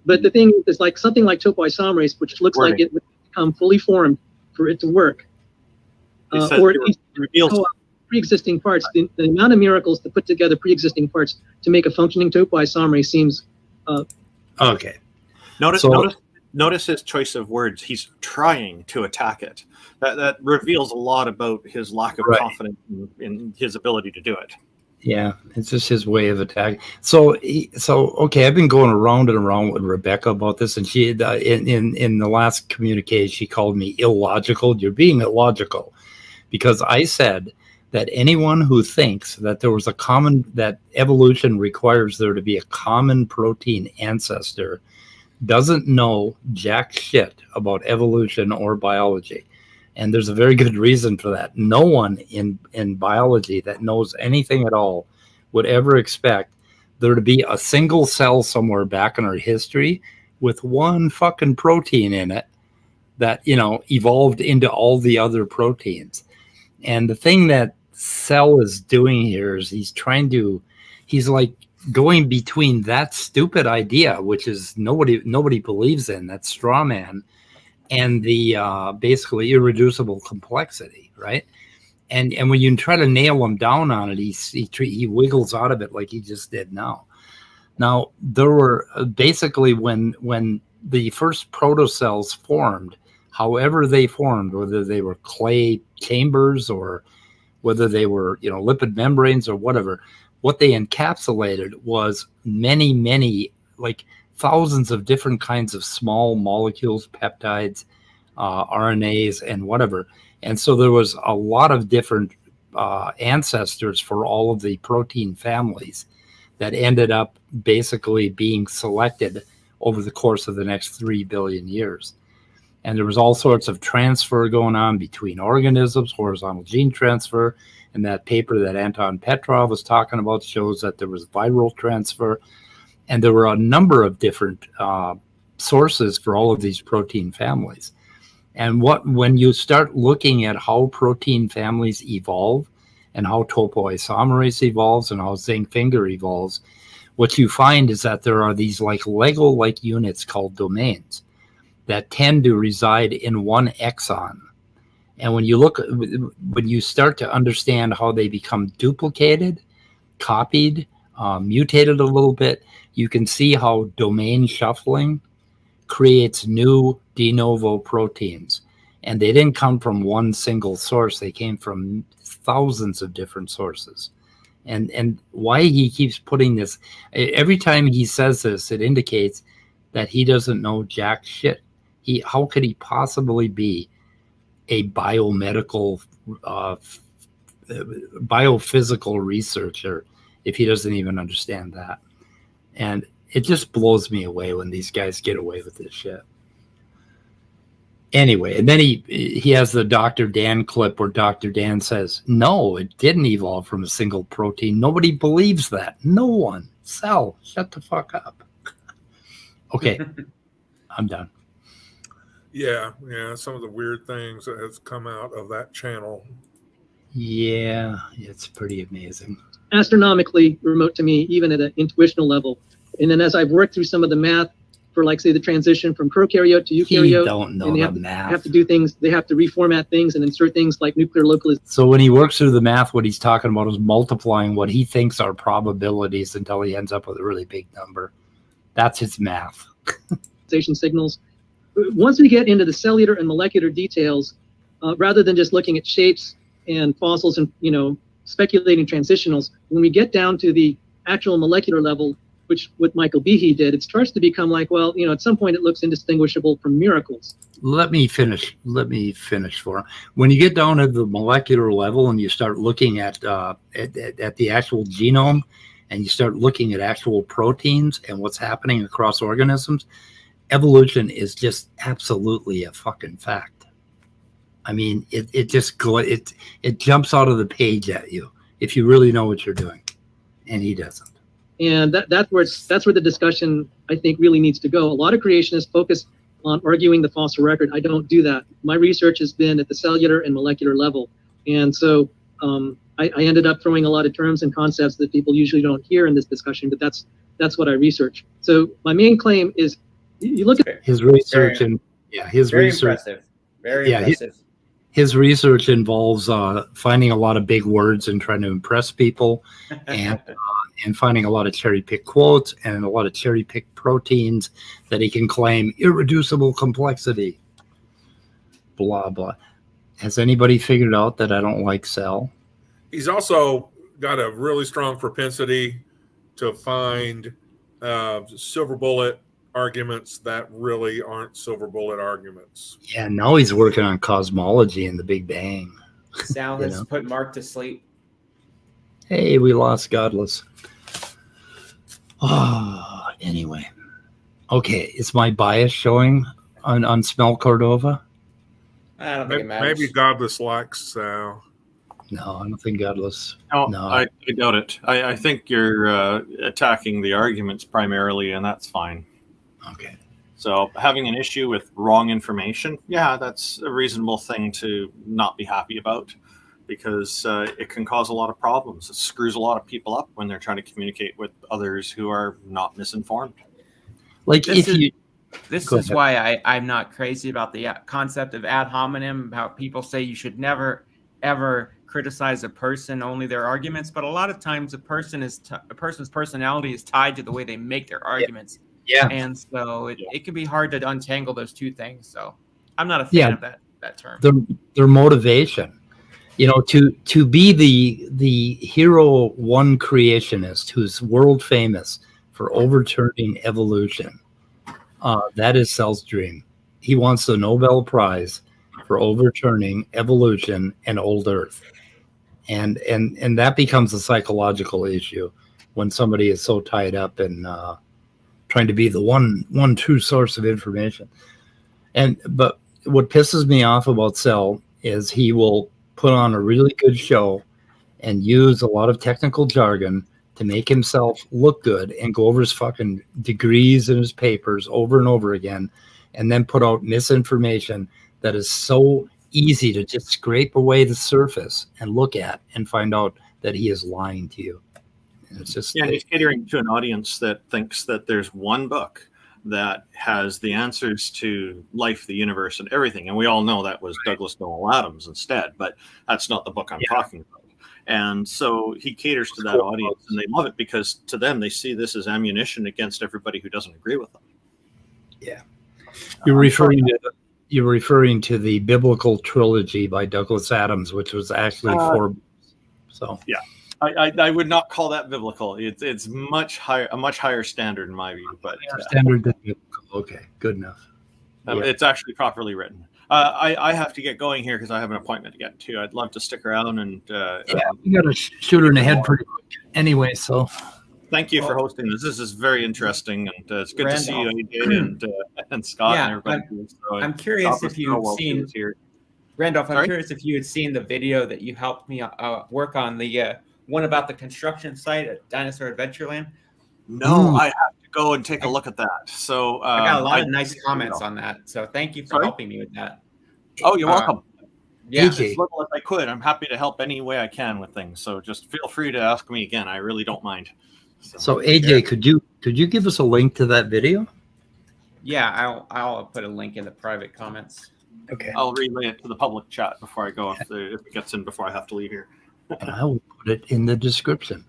But the thing is, like something like topoisomerase, which looks like it would become fully formed for it to work, or at least pre-existing parts. The amount of miracles to put together pre-existing parts to make a functioning topoisomerase seems okay. Notice his choice of words. He's trying to attack it. That reveals a lot about his lack of confidence in his ability to do it. Yeah, it's just his way of attacking. So okay, I've been going around and around with Rebecca about this, and she in the last communique she called me illogical. You're being illogical, because I said that anyone who thinks that there was that evolution requires there to be a common protein ancestor doesn't know jack shit about evolution or biology. And there's a very good reason for that. No one in biology that knows anything at all would ever expect there to be a single cell somewhere back in our history with one fucking protein in it that, evolved into all the other proteins. And the thing that Cell is doing here is he's like going between that stupid idea, which is nobody believes in, that straw man, and the basically irreducible complexity, right? And when you try to nail him down on it, he wiggles out of it like he just did now. Now, there were basically when the first protocells formed, however they formed, whether they were clay chambers or whether they were lipid membranes or whatever, what they encapsulated was many, like thousands of different kinds of small molecules, peptides, RNAs, and whatever. And so there was a lot of different ancestors for all of the protein families that ended up basically being selected over the course of the next 3 billion years. And there was all sorts of transfer going on between organisms, horizontal gene transfer. And that paper that Anton Petrov was talking about shows that there was viral transfer. And there were a number of different sources for all of these protein families. And when you start looking at how protein families evolve and how topoisomerase evolves and how zinc finger evolves, what you find is that there are these like Lego-like units called domains that tend to reside in one exon. And when you start to understand how they become duplicated, copied, mutated a little bit, you can see how domain shuffling creates new de novo proteins. And they didn't come from one single source. They came from thousands of different sources. And why he keeps putting this, every time he says this, it indicates that he doesn't know jack shit. How could he possibly be a biomedical, biophysical researcher if he doesn't even understand that? And it just blows me away when these guys get away with this shit. Anyway, and then he has the Dr. Dan clip where Dr. Dan says, no, it didn't evolve from a single protein. Nobody believes that. No one. Sal, shut the fuck up. Okay, I'm done. Yeah, some of the weird things that has come out of that channel. Yeah, it's pretty amazing. Astronomically remote to me, even at an intuitional level. And then as I've worked through some of the math for, like, say, the transition from prokaryote to eukaryote, don't know and they have to do things, they have to reformat things and insert things like nuclear localization. So when he works through the math, what he's talking about is multiplying what he thinks are probabilities until he ends up with a really big number. That's his math. Signals. Once we get into the cellular and molecular details, rather than just looking at shapes and fossils and, speculating transitionals, when we get down to the actual molecular level, which what Michael Behe did, it starts to become like, well, at some point it looks indistinguishable from miracles. Let me finish for him. When you get down to the molecular level and you start looking at the actual genome, and you start looking at actual proteins and what's happening across organisms, evolution is just absolutely a fucking fact. I mean, it jumps out of the page at you if you really know what you're doing, and he doesn't. And that's where the discussion, I think, really needs to go. A lot of creationists focus on arguing the fossil record. I don't do that. My research has been at the cellular and molecular level, and so I ended up throwing a lot of terms and concepts that people usually don't hear in this discussion. But that's what I research. So my main claim is, you look at his research his very research. Impressive. Very impressive. His research involves finding a lot of big words and trying to impress people, and finding a lot of cherry-picked quotes and a lot of cherry-picked proteins that he can claim irreducible complexity. Blah, blah. Has anybody figured out that I don't like Sal? He's also got a really strong propensity to find silver bullet arguments that really aren't silver bullet arguments. Yeah, now he's working on cosmology and the Big Bang. Sal has put Mark to sleep. Hey, we lost Godless. Oh, anyway. Okay, is my bias showing on Smell Cordova? I don't think it matters. Maybe Godless likes Sal. No, I don't think Godless. No. I doubt it. I think you're attacking the arguments primarily, and that's fine. Okay. So having an issue with wrong information, yeah, that's a reasonable thing to not be happy about, because it can cause a lot of problems. It screws a lot of people up when they're trying to communicate with others who are not misinformed. Like This is why I'm not crazy about the concept of ad hominem, how people say you should never, ever criticize a person, only their arguments. But a lot of times a person's personality is tied to the way they make their arguments. Yeah. And so it can be hard to untangle those two things. So I'm not a fan of that term. Their motivation. You know, to be the hero one creationist who's world famous for overturning evolution, that is Sal's dream. He wants the Nobel Prize for overturning evolution and old Earth, and that becomes a psychological issue when somebody is so tied up in trying to be the one true source of information. But what pisses me off about Sal is he will put on a really good show and use a lot of technical jargon to make himself look good and go over his fucking degrees and his papers over and over again, and then put out misinformation that is so easy to just scrape away the surface and look at and find out that he is lying to you. And it's just he's catering to an audience that thinks that there's one book that has the answers to life, the universe, and everything. And we all know that was Douglas Noel Adams instead, but that's not the book I'm talking about. And so he caters to that audience, and they love it because to them, they see this as ammunition against everybody who doesn't agree with them. Yeah. You're referring to the biblical trilogy by Douglas Adams, which was actually 4 books. So yeah. I would not call that biblical. It's a much higher standard in my view. But standard than biblical. Okay, good enough. It's actually properly written. I have to get going here because I have an appointment to get to. I'd love to stick around and we got to shoot her in the head pretty quick anyway. So thank you for hosting this. This is very interesting, and it's good to see you, AJ, and Scott and everybody. I'm curious if you've seen Randolph. I'm curious if you had seen the video that you helped me work on, the one about the construction site at Dinosaur Adventureland. No, I have to go and take a look at that. So I got a lot of nice comments on that. So thank you for helping me with that. Oh, you're welcome. Yeah, as little as I could. I'm happy to help any way I can with things. So just feel free to ask me again. I really don't mind. So AJ, could you give us a link to that video? Yeah, I'll put a link in the private comments. Okay. I'll relay it to the public chat before I go, if it gets in before I have to leave here. And I will put it in the description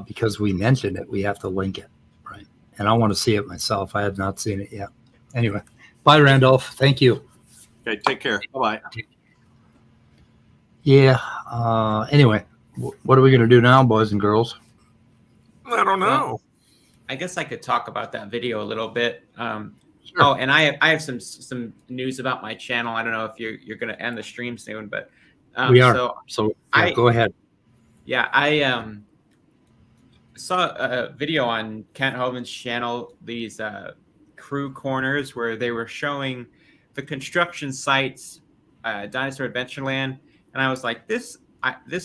because we mentioned it. We have to link it, right? And I want to see it myself. I have not seen it yet. Anyway, bye, Randolph. Thank you. Okay, take care. Bye-bye. Yeah. Anyway, what are we going to do now, boys and girls? I don't know. Well, I guess I could talk about that video a little bit. Sure. Oh, and I have some news about my channel. I don't know if you're going to end the stream soon, but we are. So go ahead. Yeah, I saw a video on Kent Hovind's channel, these crew corners where they were showing the construction sites, Dinosaur Adventureland, and I was like, this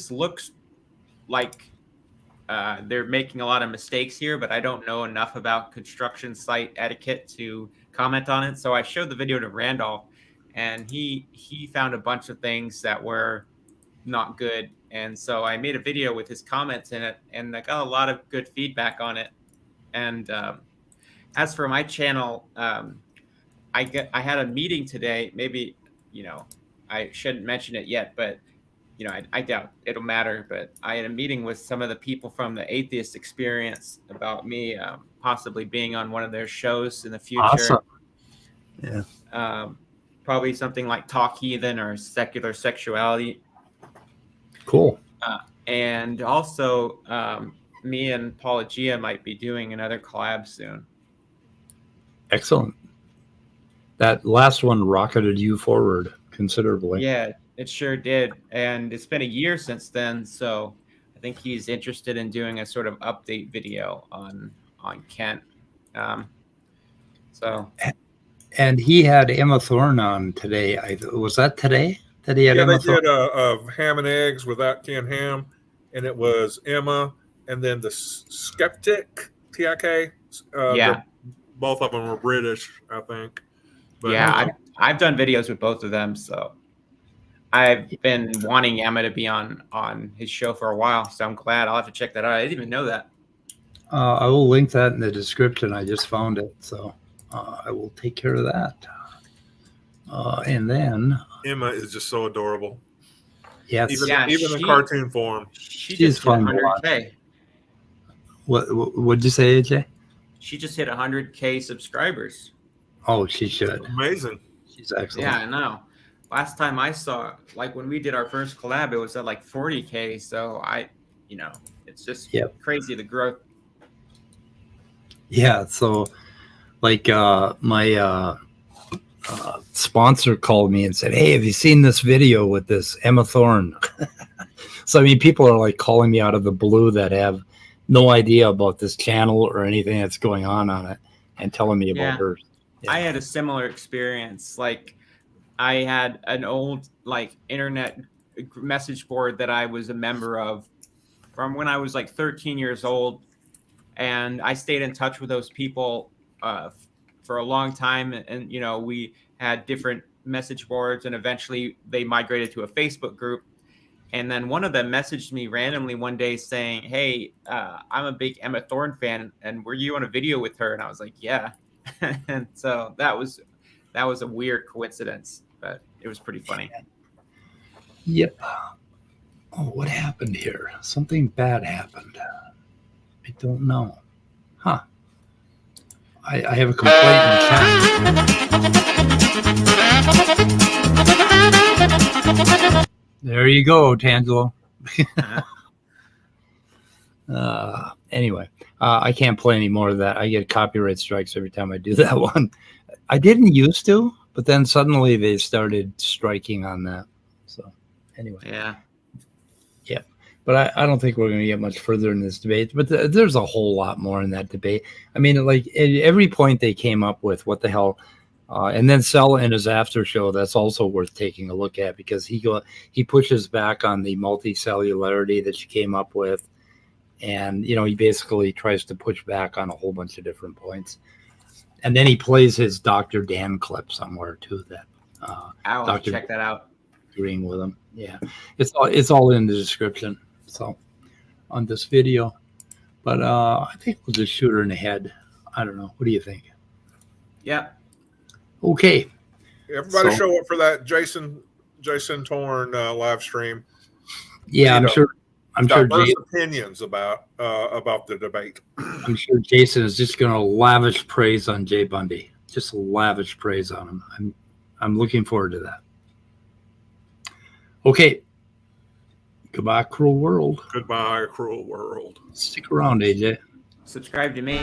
looks like they're making a lot of mistakes here, but I don't know enough about construction site etiquette to comment on it. So I showed the video to Randolph, and he found a bunch of things that were not good. And so I made a video with his comments in it, and I got a lot of good feedback on it. And as for my channel, I had a meeting today. Maybe, I shouldn't mention it yet, but I doubt it'll matter. But I had a meeting with some of the people from the Atheist Experience about me possibly being on one of their shows in the future. Awesome. Yeah. Probably something like Talk Heathen or Secular Sexuality. Cool. And also, me and Paula Gia might be doing another collab soon. Excellent. That last one rocketed you forward considerably. Yeah, it sure did. And it's been a year since then, so I think he's interested in doing a sort of update video on Kent. And he had Emma Thorne on today. Was that today that he had Emma Thorne? They did ham and eggs without canned ham, and it was Emma, and then the Skeptic, TIK. Both of them were British, I think. But, I've done videos with both of them, so I've been wanting Emma to be on his show for a while, so I'm glad. I'll have to check that out. I didn't even know that. I will link that in the description. I just found it, so I will take care of that. And then Emma is just so adorable. Yes, even in cartoon form. She's fun to watch. What'd you say, AJ? She just hit 100K subscribers. Oh, she should. Amazing. She's excellent. Yeah, I know. last time I saw, like when we did our first collab, it was at like 40K. So it's just crazy the growth. Yeah. So like my sponsor called me and said, "Hey, have you seen this video with this Emma Thorne?" So I mean, people are like calling me out of the blue that have no idea about this channel or anything that's going on it, and telling me about her. Yeah. I had a similar experience. Like I had an old like internet message board that I was a member of from when I was like 13 years old, and I stayed in touch with those people for a long time, and we had different message boards, and eventually they migrated to a Facebook group. And then one of them messaged me randomly one day saying, "Hey, I'm a big Emma Thorne fan, and were you on a video with her?" And I was like, "Yeah." And so that was a weird coincidence, but it was pretty funny. Yep. Oh, what happened here? Something bad happened. I don't know. Huh. I have a complaint in chat. There you go, Tangelo. Anyway, I can't play any more of that. I get copyright strikes every time I do that one. I didn't used to, but then suddenly they started striking on that. So anyway. Yeah. But I don't think we're going to get much further in this debate. But there's a whole lot more in that debate. I mean, like at every point they came up with, what the hell? And then Sal in his after show, that's also worth taking a look at, because he pushes back on the multicellularity that you came up with. And, he basically tries to push back on a whole bunch of different points. And then he plays his Dr. Dan clip somewhere too. That I'll have to check that out. Agreeing with him. Yeah. It's all in the description. So on this video, but I think we'll just shoot her in the head. I don't know. What do you think? Yeah. Okay. Everybody show up for that Jason Thorne live stream. Yeah, I'm sure. Diverse opinions about the debate. I'm sure Jason is just going to lavish praise on Jay Bundy. Just lavish praise on him. I'm looking forward to that. Okay. Goodbye, cruel world. Goodbye, cruel world. Stick around, AJ. Subscribe to me.